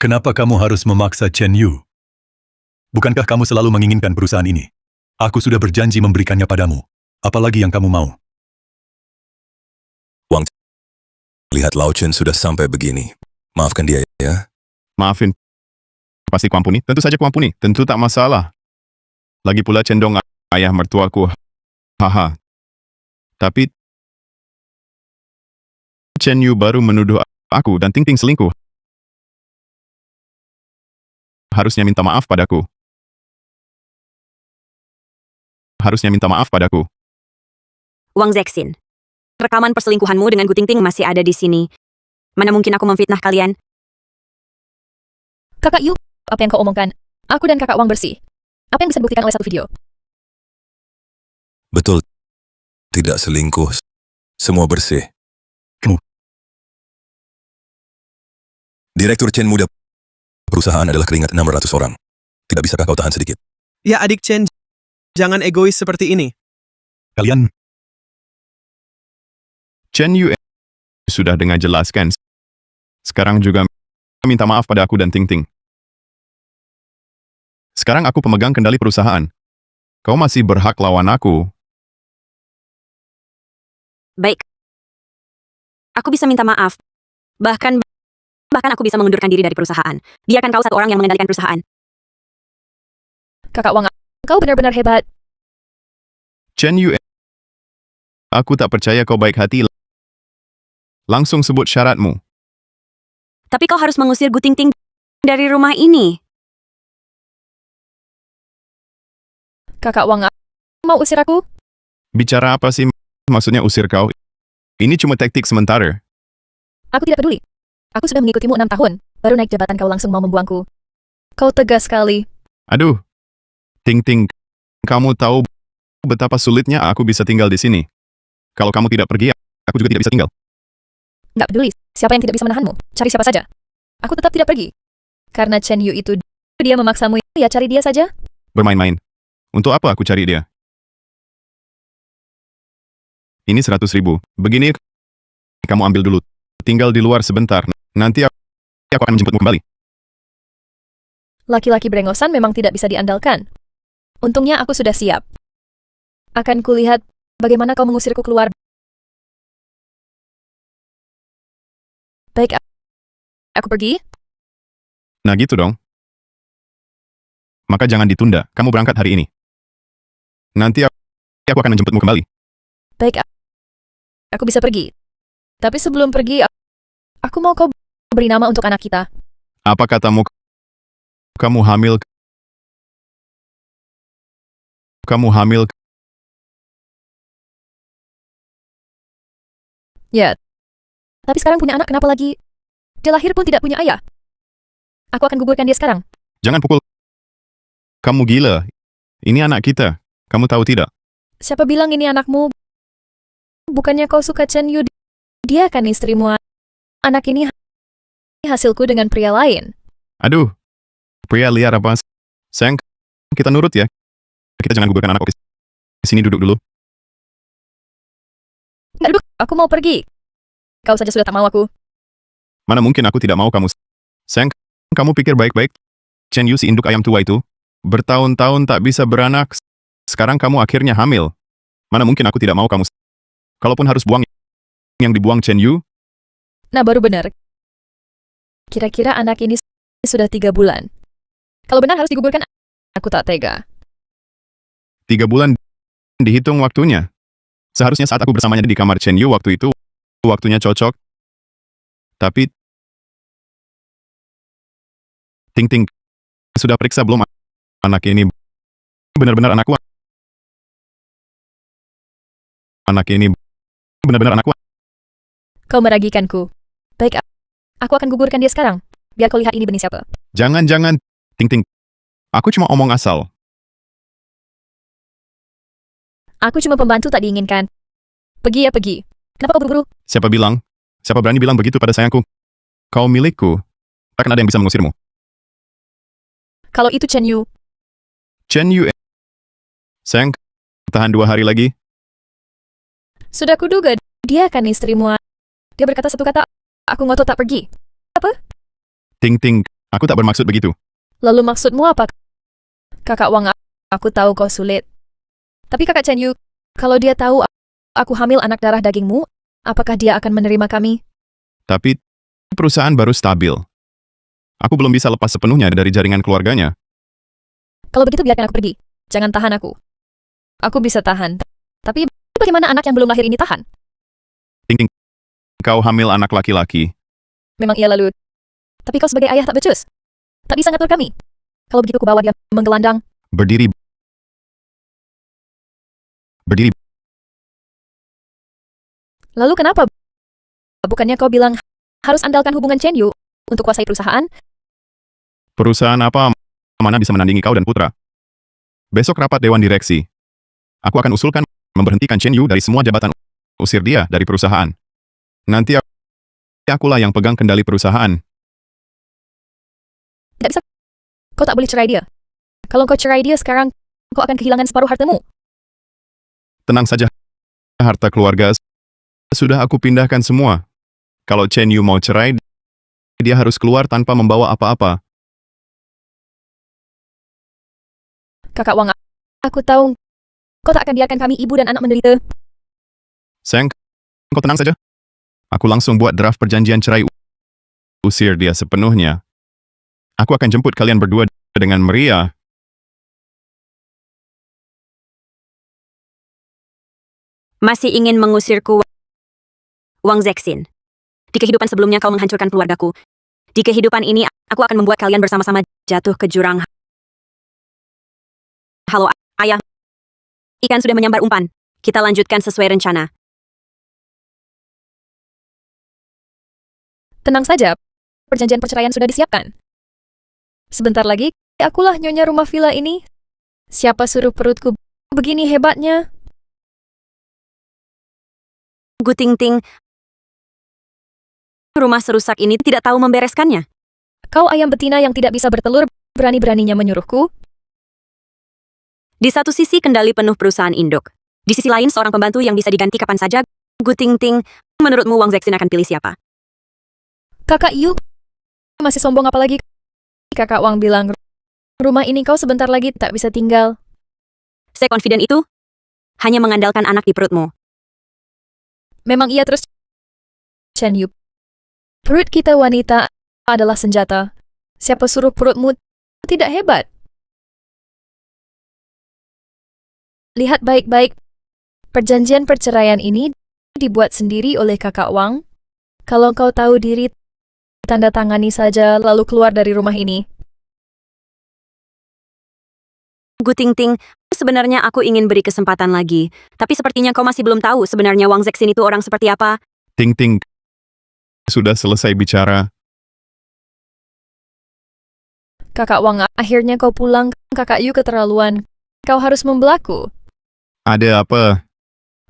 Kenapa kamu harus memaksa Chen Yu? Bukankah kamu selalu menginginkan perusahaan ini? Aku sudah berjanji memberikannya padamu. Apalagi yang kamu mau? Lihat Lao Chen sudah sampai begini. Maafkan dia ya. Maafin. Pasti kuampuni? Tentu saja kuampuni. Tentu tak masalah. Lagi pula Cendong ayah mertuaku. Haha. Tapi Chen Yu baru menuduh aku dan Ting Ting selingkuh. Harusnya minta maaf padaku. Harusnya minta maaf padaku. Wang Zexin, rekaman perselingkuhanmu dengan Gu Tingting masih ada di sini. Mana mungkin aku memfitnah kalian? Kakak Yu, apa yang kau omongkan? Aku dan kakak Wang bersih. Apa yang bisa dibuktikan oleh satu video? Betul. Tidak selingkuh. Semua bersih. Kamu. Direktur Chen muda perusahaan adalah keringat 600 orang. Tidak bisakah kau tahan sedikit? Ya adik Chen, jangan egois seperti ini. Kalian, Chen Yu sudah dengar jelaskan. Sekarang juga minta maaf pada aku dan Ting Ting. Sekarang aku pemegang kendali perusahaan. Kau masih berhak lawan aku. Baik. Aku bisa minta maaf. Bahkan aku bisa mengundurkan diri dari perusahaan. Biarkan kau satu orang yang mengendalikan perusahaan. Kakak Wang, kau benar-benar hebat. Chen Yu, aku tak percaya kau baik hati. Langsung sebut syaratmu. Tapi kau harus mengusir Gu Tingting dari rumah ini. Kakak Wang, mau usir aku? Bicara apa sih? Maksudnya usir kau? Ini cuma taktik sementara. Aku tidak peduli. Aku sudah mengikutimu 6 tahun. Baru naik jabatan kau langsung mau membuangku. Kau tegas sekali. Aduh. Ting Ting, kamu tahu betapa sulitnya aku bisa tinggal di sini. Kalau kamu tidak pergi, aku juga tidak bisa tinggal. Nggak peduli, siapa yang tidak bisa menahanmu? Cari siapa saja. Aku tetap tidak pergi. Karena Chen Yu itu, dia memaksamu, ya cari dia saja. Bermain-main. Untuk apa aku cari dia? Ini 100.000. Begini, kamu ambil dulu. Tinggal di luar sebentar. Nanti aku akan menjemputmu kembali. Laki-laki brengosan memang tidak bisa diandalkan. Untungnya aku sudah siap. Akan kulihat bagaimana kau mengusirku keluar. Baik, aku pergi. Nah gitu dong. Maka jangan ditunda. Kamu berangkat hari ini. Nanti aku akan menjemputmu kembali. Baik, aku bisa pergi. Tapi sebelum pergi, aku mau kau beri nama untuk anak kita. Apa katamu? Kamu hamil? Kamu hamil? Ya, tapi sekarang punya anak, kenapa lagi? Dia lahir pun tidak punya ayah. Aku akan gugurkan dia sekarang. Jangan pukul. Kamu gila. Ini anak kita. Kamu tahu tidak? Siapa bilang ini anakmu? Bukannya kau suka Chen Yu? Dia kan istrimu. Anak ini hasilku dengan pria lain. Aduh. Pria liar apa? Sayang, kita nurut ya. Kita jangan gugurkan anak. Di sini duduk dulu. Nggak duduk, aku mau pergi. Kau saja sudah tak mau aku. Mana mungkin aku tidak mau kamu. Sayang, kamu pikir baik-baik. Chen Yu si induk ayam tua itu. Bertahun-tahun tak bisa beranak. Sekarang kamu akhirnya hamil. Mana mungkin aku tidak mau kamu. Kalaupun harus buang, yang dibuang Chen Yu. Nah, baru benar. Kira-kira anak ini sudah 3 bulan. Kalau benar harus digugurkan, aku tak tega. 3 bulan dihitung waktunya. Seharusnya saat aku bersamanya di kamar Chen Yu waktu itu, waktunya cocok. Tapi Ting Ting, sudah periksa belum anak ini benar-benar anakku? Anak ini benar-benar anakku? Kau meragikanku. Baik, aku akan gugurkan dia sekarang. Biar kau lihat ini benih siapa. Jangan. Ting Ting, aku cuma omong asal. Aku cuma pembantu tak diinginkan. Pergi ya pergi. Kenapa kau buru-buru? Siapa bilang? Siapa berani bilang begitu pada sayangku? Kau milikku. Takkan ada yang bisa mengusirmu. Kalau itu Chen Yu, Chen Yu. Sayang, tahan 2 hari lagi. sudah kuduga dia kan istrimu. Dia berkata satu kata, aku ngotot tak pergi. Apa? Ting Ting, Aku tak bermaksud begitu. Lalu maksudmu apa? Kakak Wang, aku tahu kau sulit. Tapi Kakak Chen Yu, kalau dia tahu aku hamil anak darah dagingmu, apakah dia akan menerima kami? Tapi perusahaan baru stabil. Aku belum bisa lepas sepenuhnya dari jaringan keluarganya. Kalau begitu biarkan aku pergi. Jangan tahan aku. Aku bisa tahan. Tapi bagaimana anak yang belum lahir ini tahan? Ting-ting, kau hamil anak laki-laki. Memang ia lalu. Tapi kau sebagai ayah tak becus. Tak bisa ngatur kami. Kalau begitu ku bawa dia menggelandang. Berdiri. Berdiri. Lalu kenapa? Bukannya kau bilang harus andalkan hubungan Chen Yu untuk kuasai perusahaan? Perusahaan apa mana bisa menandingi kau dan Putra? Besok rapat Dewan Direksi. Aku akan usulkan memberhentikan Chen Yu dari semua jabatan. Usir dia dari perusahaan. Nanti akulah yang pegang kendali perusahaan. Tidak bisa. Kau tak boleh cerai dia. Kalau kau cerai dia sekarang, kau akan kehilangan separuh hartamu. Tenang saja. Harta keluarga sudah aku pindahkan semua. Kalau Chen Yu mau cerai, dia harus keluar tanpa membawa apa-apa. Kakak Wang, aku tahu kau tak akan biarkan kami ibu dan anak menderita. Sayang, kau tenang saja. Aku langsung buat draft perjanjian cerai. Usir dia sepenuhnya. Aku akan jemput kalian berdua dengan meriah. Masih ingin mengusirku, Wang Zexin. Di kehidupan sebelumnya kau menghancurkan keluargaku. Di kehidupan ini, aku akan membuat kalian bersama-sama jatuh ke jurang. Halo, ayah. Ikan sudah menyambar umpan. Kita lanjutkan sesuai rencana. Tenang saja, perjanjian perceraian sudah disiapkan. Sebentar lagi, akulah nyonya rumah villa ini. Siapa suruh perutku begini hebatnya? Gu Tingting, rumah serusak ini tidak tahu membereskannya. Kau ayam betina yang tidak bisa bertelur, berani-beraninya menyuruhku? Di satu sisi kendali penuh perusahaan induk. Di sisi lain seorang pembantu yang bisa diganti kapan saja. Gu Tingting, menurutmu Wang Zexin akan pilih siapa? Kakak Yu, masih sombong apalagi? Kakak Wang bilang, rumah ini kau sebentar lagi tak bisa tinggal. Saya confident itu hanya mengandalkan anak di perutmu. Memang iya terus. Chen Yu, perut kita wanita adalah senjata. Siapa suruh perutmu tidak hebat? Lihat baik-baik. Perjanjian perceraian ini dibuat sendiri oleh Kakak Wang. Kalau kau tahu diri, tanda tangani saja lalu keluar dari rumah ini. Gu Tingting, sebenarnya aku ingin beri kesempatan lagi. Tapi sepertinya kau masih belum tahu sebenarnya Wang Zexin itu orang seperti apa. Ting-ting, sudah selesai bicara. Kakak Wang, akhirnya kau pulang. Kakak Yu keterlaluan. Kau harus membelaku. Ada apa?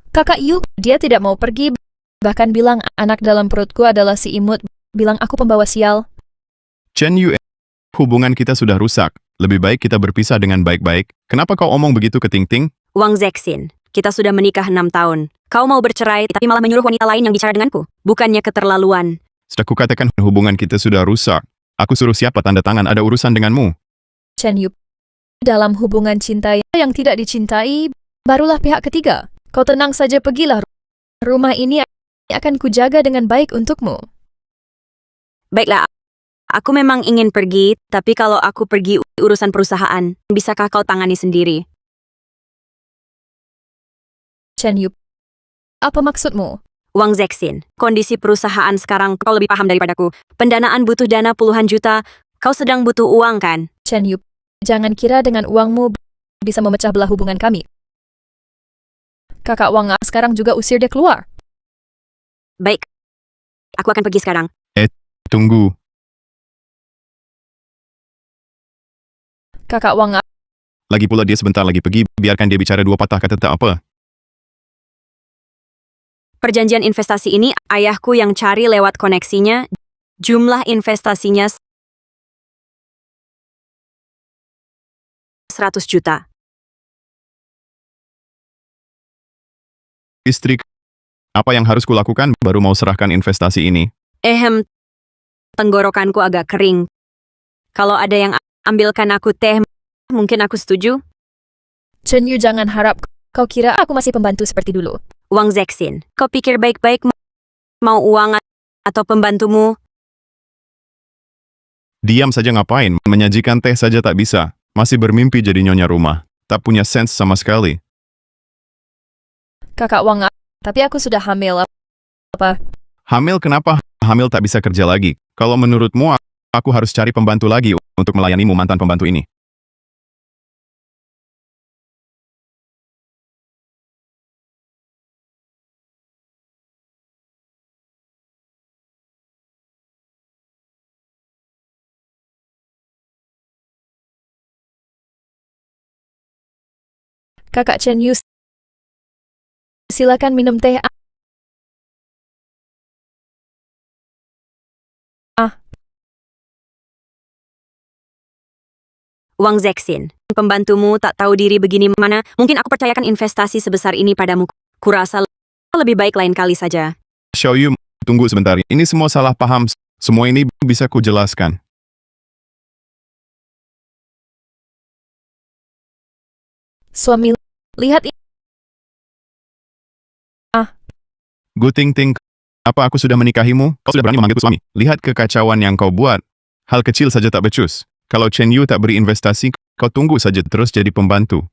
Kakak Yu, dia tidak mau pergi. Bahkan bilang anak dalam perutku adalah si imut. Bilang aku pembawa sial. Chen Yu, hubungan kita sudah rusak. Lebih baik kita berpisah dengan baik-baik. Kenapa kau omong begitu ke Ting-ting? Wang Zexin, kita sudah menikah 6 tahun. Kau mau bercerai tapi malah menyuruh wanita lain yang bicara denganku. Bukannya keterlaluan. Sudah kukatakan hubungan kita sudah rusak. Aku suruh siapa tanda tangan ada urusan denganmu? Chen Yu, dalam hubungan cinta yang tidak dicintai, barulah pihak ketiga. Kau tenang saja pergilah. Rumah ini akan kujaga dengan baik untukmu. Baiklah, aku memang ingin pergi, tapi kalau aku pergi urusan perusahaan, bisakah kau tangani sendiri? Chen Yu, apa maksudmu? Wang Zexin, kondisi perusahaan sekarang kau lebih paham daripadaku. Pendanaan butuh dana puluhan juta, kau sedang butuh uang kan? Chen Yu, jangan kira dengan uangmu bisa memecah belah hubungan kami. Kakak Wang sekarang juga usir dia keluar. Baik, aku akan pergi sekarang. Tunggu. Kakak Wang, Lagi pula dia sebentar lagi pergi, biarkan dia bicara dua patah kata tak apa. Perjanjian investasi ini ayahku yang cari lewat koneksinya. Jumlah investasinya 100 juta. Istri, apa yang harus kulakukan baru mau serahkan investasi ini? Tenggorokanku agak kering. Kalau ada yang ambilkan aku teh, mungkin aku setuju. Chen Yu, jangan harap kau kira aku masih pembantu seperti dulu. Wang Zexin, kau pikir baik-baik mau uang atau pembantumu? Diam saja ngapain? Menyajikan teh saja tak bisa. Masih bermimpi jadi nyonya rumah. Tak punya sense sama sekali. Kakak Wang, tapi aku sudah hamil. Apa? Hamil kenapa? Hamil tak bisa kerja lagi. Kalau menurutmu, aku harus cari pembantu lagi untuk melayanimu mantan pembantu ini. Kakak Chen Yu, silakan minum teh. Wang Zexin, pembantumu tak tahu diri begini mana, mungkin aku percayakan investasi sebesar ini padamu. Kurasa lebih baik lain kali saja. Xiaoyu, tunggu sebentar. Ini semua salah paham. Semua ini bisa kujelaskan. Suami, lihat ini. Gu Ting Ting, apa aku sudah menikahimu? Kau sudah berani memanggilku suami. Lihat kekacauan yang kau buat. Hal kecil saja tak becus. Kalau Chen Yu tak beri investasi, kau tunggu saja terus jadi pembantu.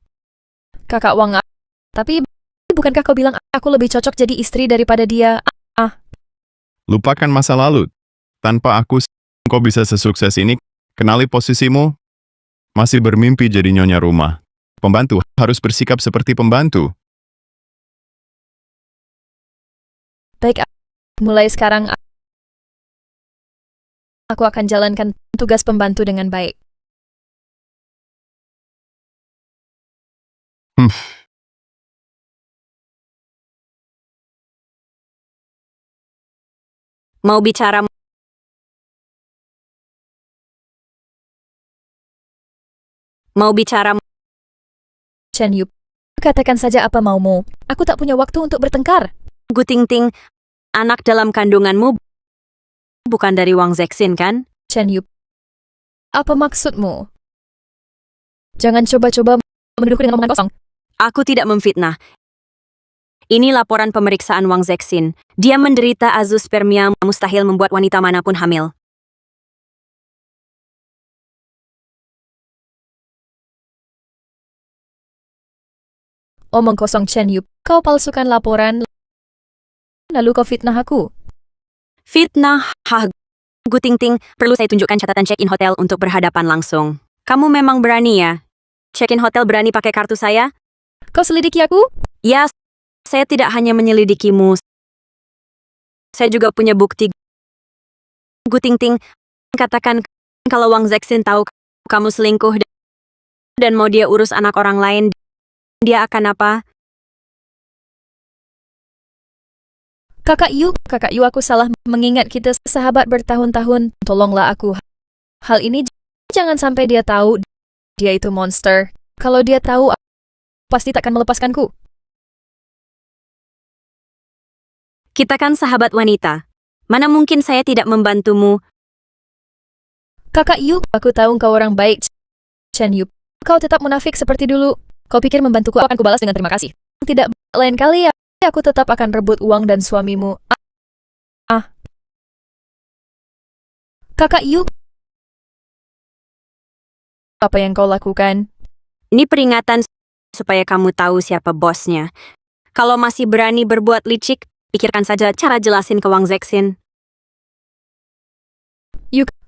Kakak Wang, tapi bukankah kau bilang aku lebih cocok jadi istri daripada dia? Lupakan masa lalu. Tanpa aku, kau bisa sesukses ini. Kenali posisimu. Masih bermimpi jadi nyonya rumah. Pembantu harus bersikap seperti pembantu. Baik, mulai sekarang aku akan jalankan tugas pembantu dengan baik. Mau bicara Chen Yu, katakan saja apa maumu. Aku tak punya waktu untuk bertengkar. Gu Ting Ting, anak dalam kandunganmu bukan dari Wang Zexin kan? Chen Yu, apa maksudmu? Jangan coba-coba menuduhku dengan omongan kosong. Aku tidak memfitnah. Ini laporan pemeriksaan Wang Zexin. Dia menderita azoospermia, mustahil membuat wanita manapun hamil. Omong kosong, Chen Yu. Kau palsukan laporan, lalu kau fitnah aku. Fitnah, Gu Ting Ting, perlu saya tunjukkan catatan check-in hotel untuk berhadapan langsung. Kamu memang berani ya? Check-in hotel berani pakai kartu saya? Kau selidiki aku? Ya, saya tidak hanya menyelidikimu. Saya juga punya bukti. Gu Ting Ting, katakan kalau Wang Zexin tahu kamu selingkuh dan mau dia urus anak orang lain, dia akan apa? Kakak Yu, aku salah mengingat kita sahabat bertahun-tahun. Tolonglah aku. Hal ini jangan sampai dia tahu dia itu monster. Kalau dia tahu, pasti takkan melepaskanku. Kita kan sahabat wanita. Mana mungkin saya tidak membantumu? Kakak Yu, aku tahu kau orang baik. Chen Yu, kau tetap munafik seperti dulu. Kau pikir membantuku akan kubalas dengan terima kasih? Tidak, lain kali ya. Aku tetap akan rebut uang dan suamimu. Kakak Yu, apa yang kau lakukan? Ini peringatan supaya kamu tahu siapa bosnya. Kalau masih berani berbuat licik, pikirkan saja cara jelasin ke Wang Zexin.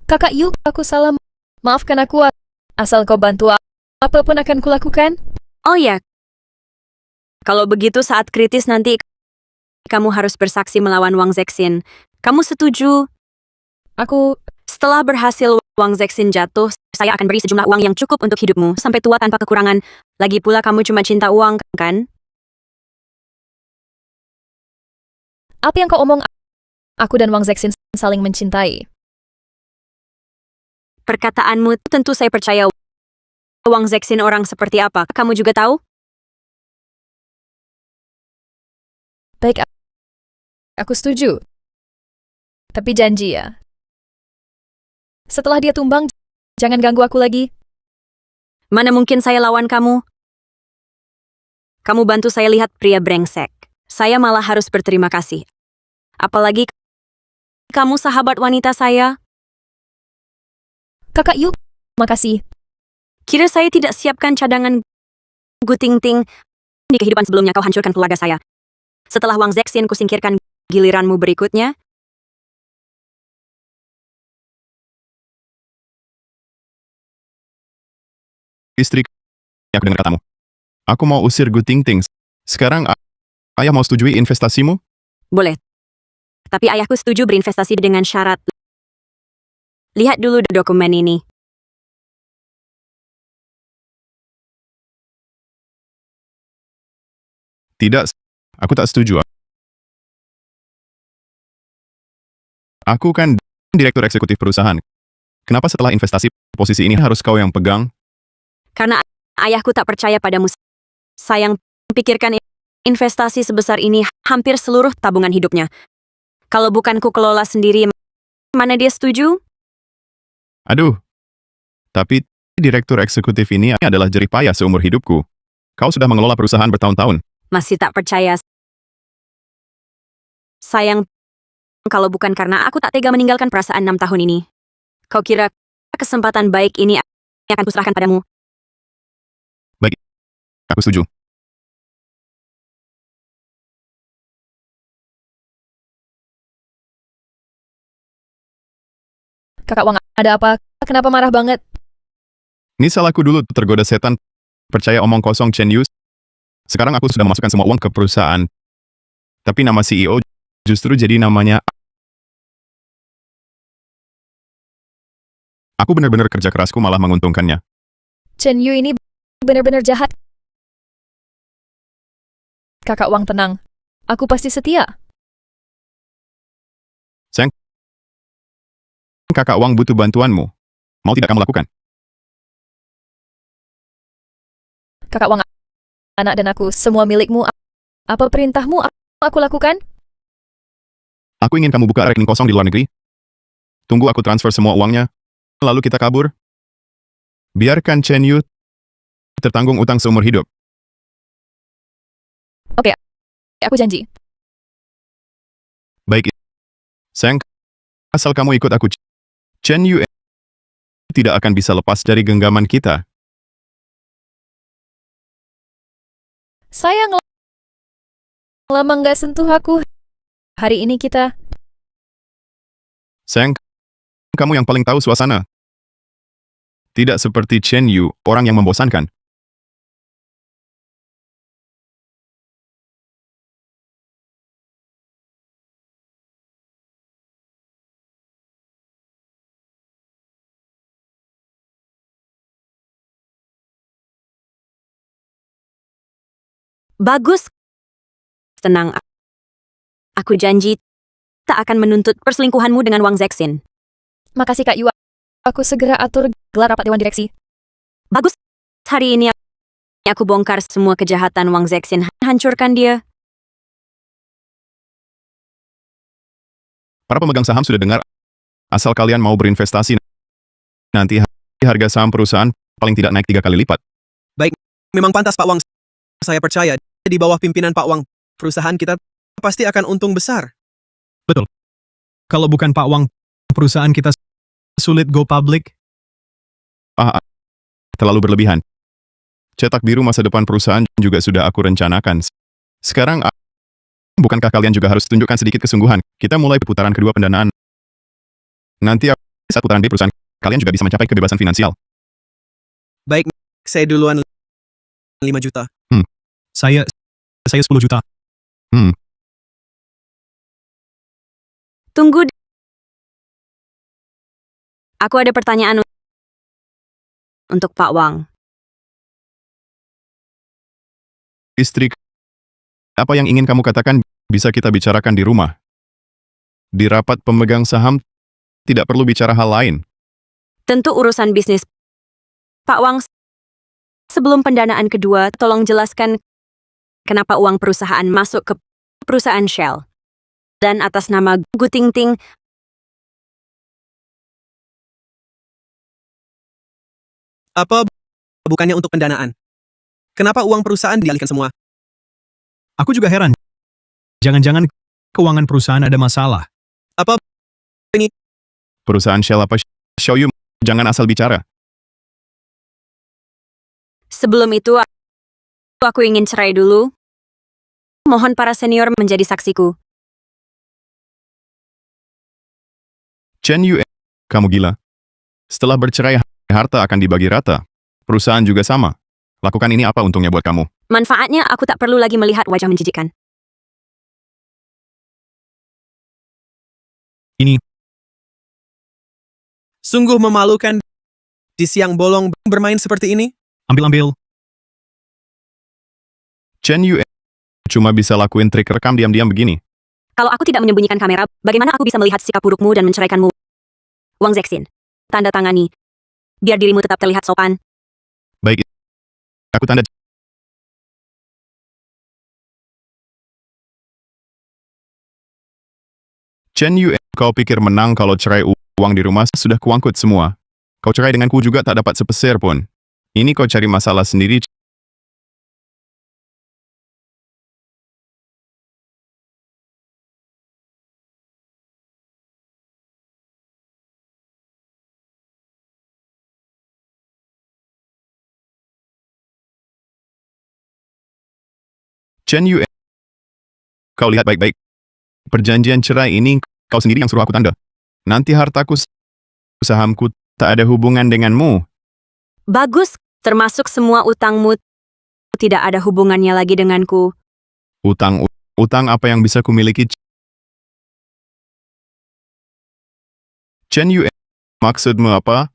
Kakak Yu, aku salah. Maafkan aku. Asal kau bantu apapun akan kulakukan. Oh ya, kalau begitu saat kritis nanti kamu harus bersaksi melawan Wang Zexin. Kamu setuju? Aku, Setelah berhasil Wang Zexin jatuh, saya akan beri sejumlah uang yang cukup untuk hidupmu sampai tua tanpa kekurangan. Lagi pula kamu cuma cinta uang, kan? apa yang kau omong? Aku dan Wang Zexin saling mencintai. Perkataanmu tentu saya percaya. Wang Zexin orang seperti apa? Kamu juga tahu? Baik, aku setuju. Tapi janji ya. Setelah dia tumbang, Jangan ganggu aku lagi. Mana mungkin saya lawan kamu? Kamu bantu saya lihat pria brengsek. Saya malah harus berterima kasih. Apalagi kamu sahabat wanita saya. Kakak Yu, makasih. Kira saya tidak siapkan cadangan guting-ting. Di kehidupan sebelumnya kau hancurkan keluarga saya. Setelah Wang Zexin kusingkirkan giliranmu berikutnya. Istri, aku dengar katamu. Aku mau usir Gu Tingting. Sekarang ayah mau setujui investasimu? Boleh. Tapi ayahku setuju berinvestasi dengan syarat. Lihat dulu dokumen ini. Tidak, aku tak setuju. Aku kan direktur eksekutif perusahaan. Kenapa setelah investasi posisi ini harus kau yang pegang? Karena ayahku tak percaya padamu. Sayang, pikirkan investasi sebesar ini hampir seluruh tabungan hidupnya. Kalau bukan ku kelola sendiri, mana dia setuju? Aduh. Tapi direktur eksekutif ini adalah jerih payah seumur hidupku. Kau sudah mengelola perusahaan bertahun-tahun. Masih tak percaya. Sayang, kalau bukan karena aku tak tega meninggalkan perasaan 6 tahun ini. Kau kira kesempatan baik ini akan kuserahkan padamu? Baik, aku setuju. Kakak Wang, ada apa? Kenapa marah banget? Ini salahku dulu tergoda setan. Percaya omong kosong Chen Yu. Sekarang aku sudah memasukkan semua uang ke perusahaan. Tapi nama CEO justru jadi namanya. Aku benar-benar kerja kerasku malah menguntungkannya. Chen Yu ini benar-benar jahat. Kakak Wang tenang. Aku pasti setia. Kakak Wang butuh bantuanmu. Mau tidak kamu lakukan? Kakak Wang, anak dan aku, semua milikmu. Apa perintahmu aku lakukan? Aku ingin kamu buka rekening kosong di luar negeri. Tunggu aku transfer semua uangnya. Lalu kita kabur. Biarkan Chen Yu tertanggung utang seumur hidup. Oke, aku janji. Baik. Sayang, asal kamu ikut aku. Chen Yu tidak akan bisa lepas dari genggaman kita. Sayang, lama nggak sentuh aku. Hari ini kita... Sayang, kamu yang paling tahu suasana. Tidak seperti Chen Yu, orang yang membosankan. Bagus. Tenang. Aku janji tak akan menuntut perselingkuhanmu dengan Wang Zexin. Makasih Kak Yu. Aku segera atur gelar rapat Dewan Direksi. Bagus. Hari ini aku bongkar semua kejahatan Wang Zexin. Hancurkan dia. Para pemegang saham sudah dengar. Asal kalian mau berinvestasi, nanti harga saham perusahaan paling tidak naik 3 kali lipat. Memang pantas Pak Wang. Saya percaya di bawah pimpinan Pak Wang, perusahaan kita pasti akan untung besar. Betul. Kalau bukan Pak Wang, perusahaan kita sulit go public. Terlalu berlebihan. Cetak biru masa depan perusahaan juga sudah aku rencanakan. Sekarang, bukankah kalian juga harus tunjukkan sedikit kesungguhan? Kita mulai putaran kedua pendanaan. Nanti saat putaran B perusahaan, kalian juga bisa mencapai kebebasan finansial. Baik, saya duluan 5 juta. Saya 10 juta. Tunggu. Aku ada pertanyaan untuk Pak Wang. Istri, apa yang ingin kamu katakan bisa kita bicarakan di rumah. Di rapat pemegang saham, tidak perlu bicara hal lain. Tentu urusan bisnis. Pak Wang, sebelum pendanaan kedua, tolong jelaskan kenapa uang perusahaan masuk ke perusahaan Shell. Dan atas nama Gu Tingting, Apa bukannya untuk pendanaan? Kenapa uang perusahaan dialihkan semua? Aku juga heran. Jangan-jangan keuangan perusahaan ada masalah. Apa Perusahaan Shell apa? Show you, jangan asal bicara. Sebelum itu, aku ingin cerai dulu. Mohon para senior menjadi saksiku. Chen Yu, kamu gila. Setelah bercerai, harta akan dibagi rata. Perusahaan juga sama. Lakukan ini apa untungnya buat kamu? Manfaatnya aku tak perlu lagi melihat wajah menjijikan. Ini, sungguh memalukan di siang bolong bermain seperti ini? ambil-ambil. Chen Yu, cuma bisa lakuin trik rekam diam-diam begini. Kalau aku tidak menyembunyikan kamera, bagaimana aku bisa melihat sikap burukmu dan menceraikanmu? Wang Zexin, tanda tangani. Biar dirimu tetap terlihat sopan. Baik, aku tanda. Chen Yu, kau pikir menang kalau cerai uang di rumah sudah kuangkut semua. Kau cerai denganku juga tak dapat sepeser pun. Ini kau cari masalah sendiri. Chen Yu, kau lihat baik-baik. Perjanjian cerai ini kau sendiri yang suruh aku tanda. Nanti hartaku, sahamku tak ada hubungan denganmu. Bagus, termasuk semua utangmu tidak ada hubungannya lagi denganku. Utang apa yang bisa kumiliki? Chen Yu, maksudmu apa?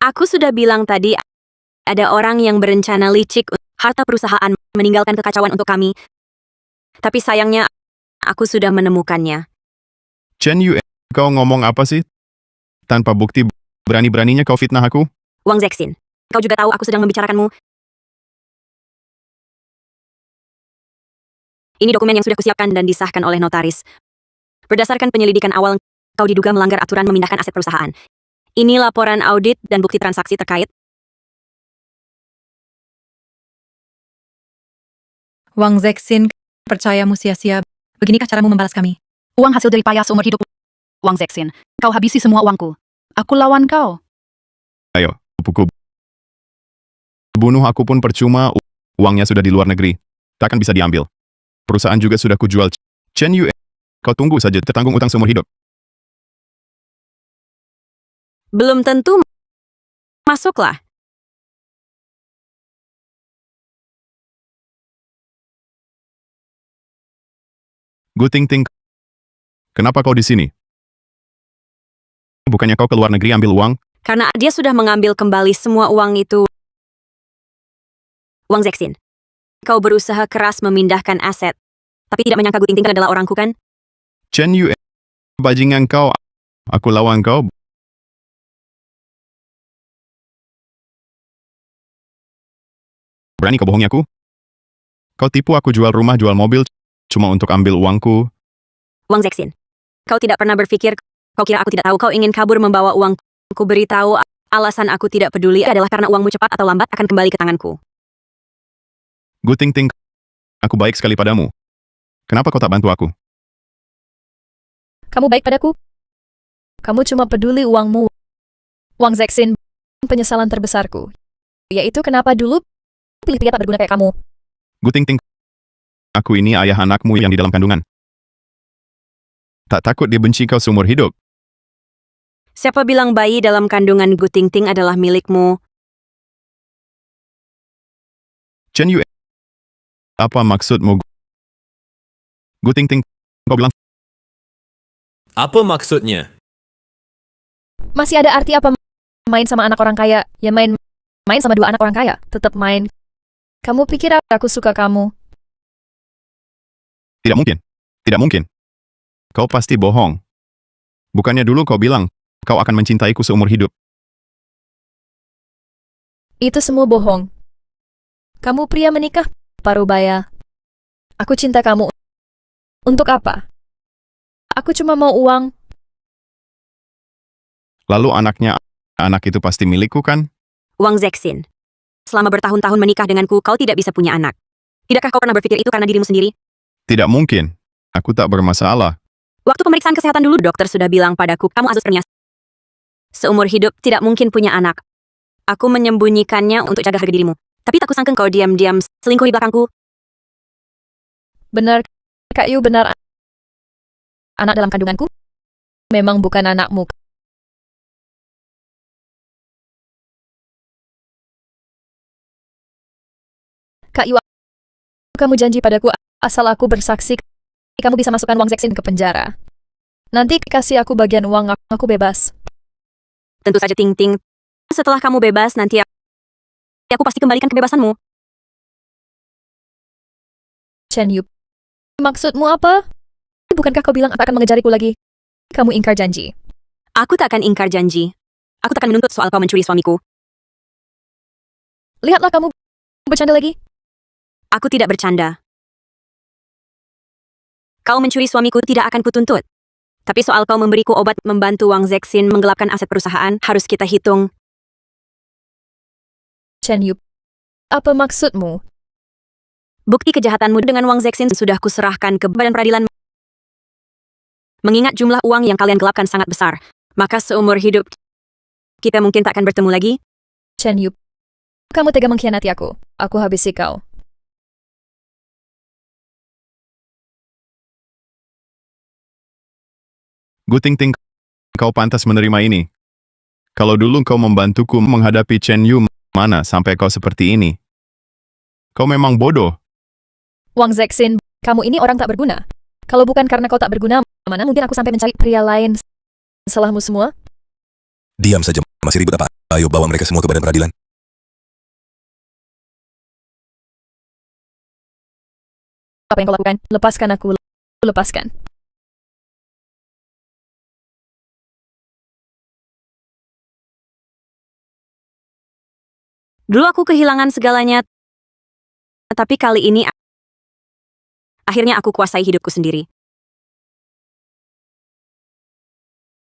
Aku sudah bilang tadi, ada orang yang berencana licik harta perusahaan meninggalkan kekacauan untuk kami. Tapi sayangnya, aku sudah menemukannya. Chen Yu, kau ngomong apa sih? Tanpa bukti, berani-beraninya kau fitnah aku? Wang Zexin, kau juga tahu aku sedang membicarakanmu. Ini dokumen yang sudah kusiapkan dan disahkan oleh notaris. Berdasarkan penyelidikan awal, kau diduga melanggar aturan memindahkan aset perusahaan. Ini laporan audit dan bukti transaksi terkait. Wang Zexin, percayamu sia-sia. Beginikah caramu membalas kami? Uang hasil dari payah seumur hidup. Wang Zexin, kau habisi semua uangku. Aku lawan kau. Ayo, pukul. Bunuh aku pun percuma, uangnya sudah di luar negeri. Takkan bisa diambil. Perusahaan juga sudah kujual. Chen Yu, kau tunggu saja tertanggung utang seumur hidup. Belum tentu. Masuklah. Gu Ting Ting, kenapa kau di sini? Bukannya kau ke luar negeri ambil uang? Karena dia sudah mengambil kembali semua uang itu. Wang Zexin, kau berusaha keras memindahkan aset. Tapi tidak menyangka Gu Ting Ting adalah orangku kan? Chen Yu, bajingan kau. Aku lawan kau. Berani kau bohongi aku? Kau tipu aku jual rumah, jual mobil, cuma untuk ambil uangku. Wang Zexin, kau tidak pernah berpikir, kau kira aku tidak tahu kau ingin kabur membawa uang. Ku beritahu, alasan aku tidak peduli adalah karena uangmu cepat atau lambat akan kembali ke tanganku. Gu Ting Ting, aku baik sekali padamu. Kenapa kau tak bantu aku? Kamu baik padaku? Kamu cuma peduli uangmu. Wang Zexin, penyesalan terbesarku. Yaitu kenapa dulu pilih pria tak berguna kayak kamu. Gu Ting Ting, aku ini ayah anakmu yang di dalam kandungan. Tak takut dia benci kau seumur hidup. Siapa bilang bayi dalam kandungan Gu Ting Ting adalah milikmu? Chen Yu, apa maksudmu? Gu Ting Ting, kau bilang Apa maksudnya? Masih ada arti apa main sama anak orang kaya? Ya main sama dua anak orang kaya. Tetap main. Kamu pikir aku suka kamu? tidak mungkin. Tidak mungkin. Kau pasti bohong. Bukannya dulu kau bilang, kau akan mencintaiku seumur hidup. Itu semua bohong. Kamu pria menikah, Parubaya. Aku cinta kamu. Untuk apa? Aku cuma mau uang. Lalu anak itu pasti milikku kan? Wang Zexin. Selama bertahun-tahun menikah denganku, kau tidak bisa punya anak. Tidakkah kau pernah berpikir itu karena dirimu sendiri? Tidak mungkin. Aku tak bermasalah. Waktu pemeriksaan kesehatan dulu, dokter sudah bilang padaku, kamu asuspernia. Seumur hidup tidak mungkin punya anak. Aku menyembunyikannya untuk jaga harga dirimu. Tapi tak kusangka kau diam-diam selingkuh di belakangku. Benar, Kak Yu benar. Anak dalam kandunganku memang bukan anakmu. Kak Yu, kamu janji padaku asal aku bersaksi, kamu bisa masukkan Wang Zexin ke penjara. Nanti kasih aku bagian uang, aku bebas. Tentu saja, Ting Ting. Setelah kamu bebas, nanti aku pasti kembalikan kebebasanmu. Chen Yu, maksudmu apa? Bukankah kau bilang akan mengejariku lagi? Kamu ingkar janji. Aku tak akan ingkar janji. Aku tak akan menuntut soal kau mencuri suamiku. Lihatlah kamu bercanda lagi. Aku tidak bercanda. Kau mencuri suamiku tidak akan kutuntut. Tapi soal kau memberiku obat membantu Wang Zexin menggelapkan aset perusahaan, harus kita hitung. Chen Yu, apa maksudmu? Bukti kejahatanmu dengan Wang Zexin sudah kuserahkan ke badan peradilan. Mengingat jumlah uang yang kalian gelapkan sangat besar, maka seumur hidup kita mungkin tak akan bertemu lagi. Chen Yu, kamu tega mengkhianati aku. Aku habisi kau. Gu Ting Ting, kau pantas menerima ini. Kalau dulu kau membantuku menghadapi Chen Yu, mana sampai kau seperti ini? Kau memang bodoh. Wang Zexin, kamu ini orang tak berguna. Kalau bukan karena kau tak berguna, mana mungkin aku sampai mencari pria lain. Salahmu semua? Diam saja, masih ribut apa? Ayo bawa mereka semua ke badan peradilan. Apa yang kau lakukan? Lepaskan aku. Lepaskan. Dulu aku kehilangan segalanya, tapi kali ini akhirnya aku kuasai hidupku sendiri.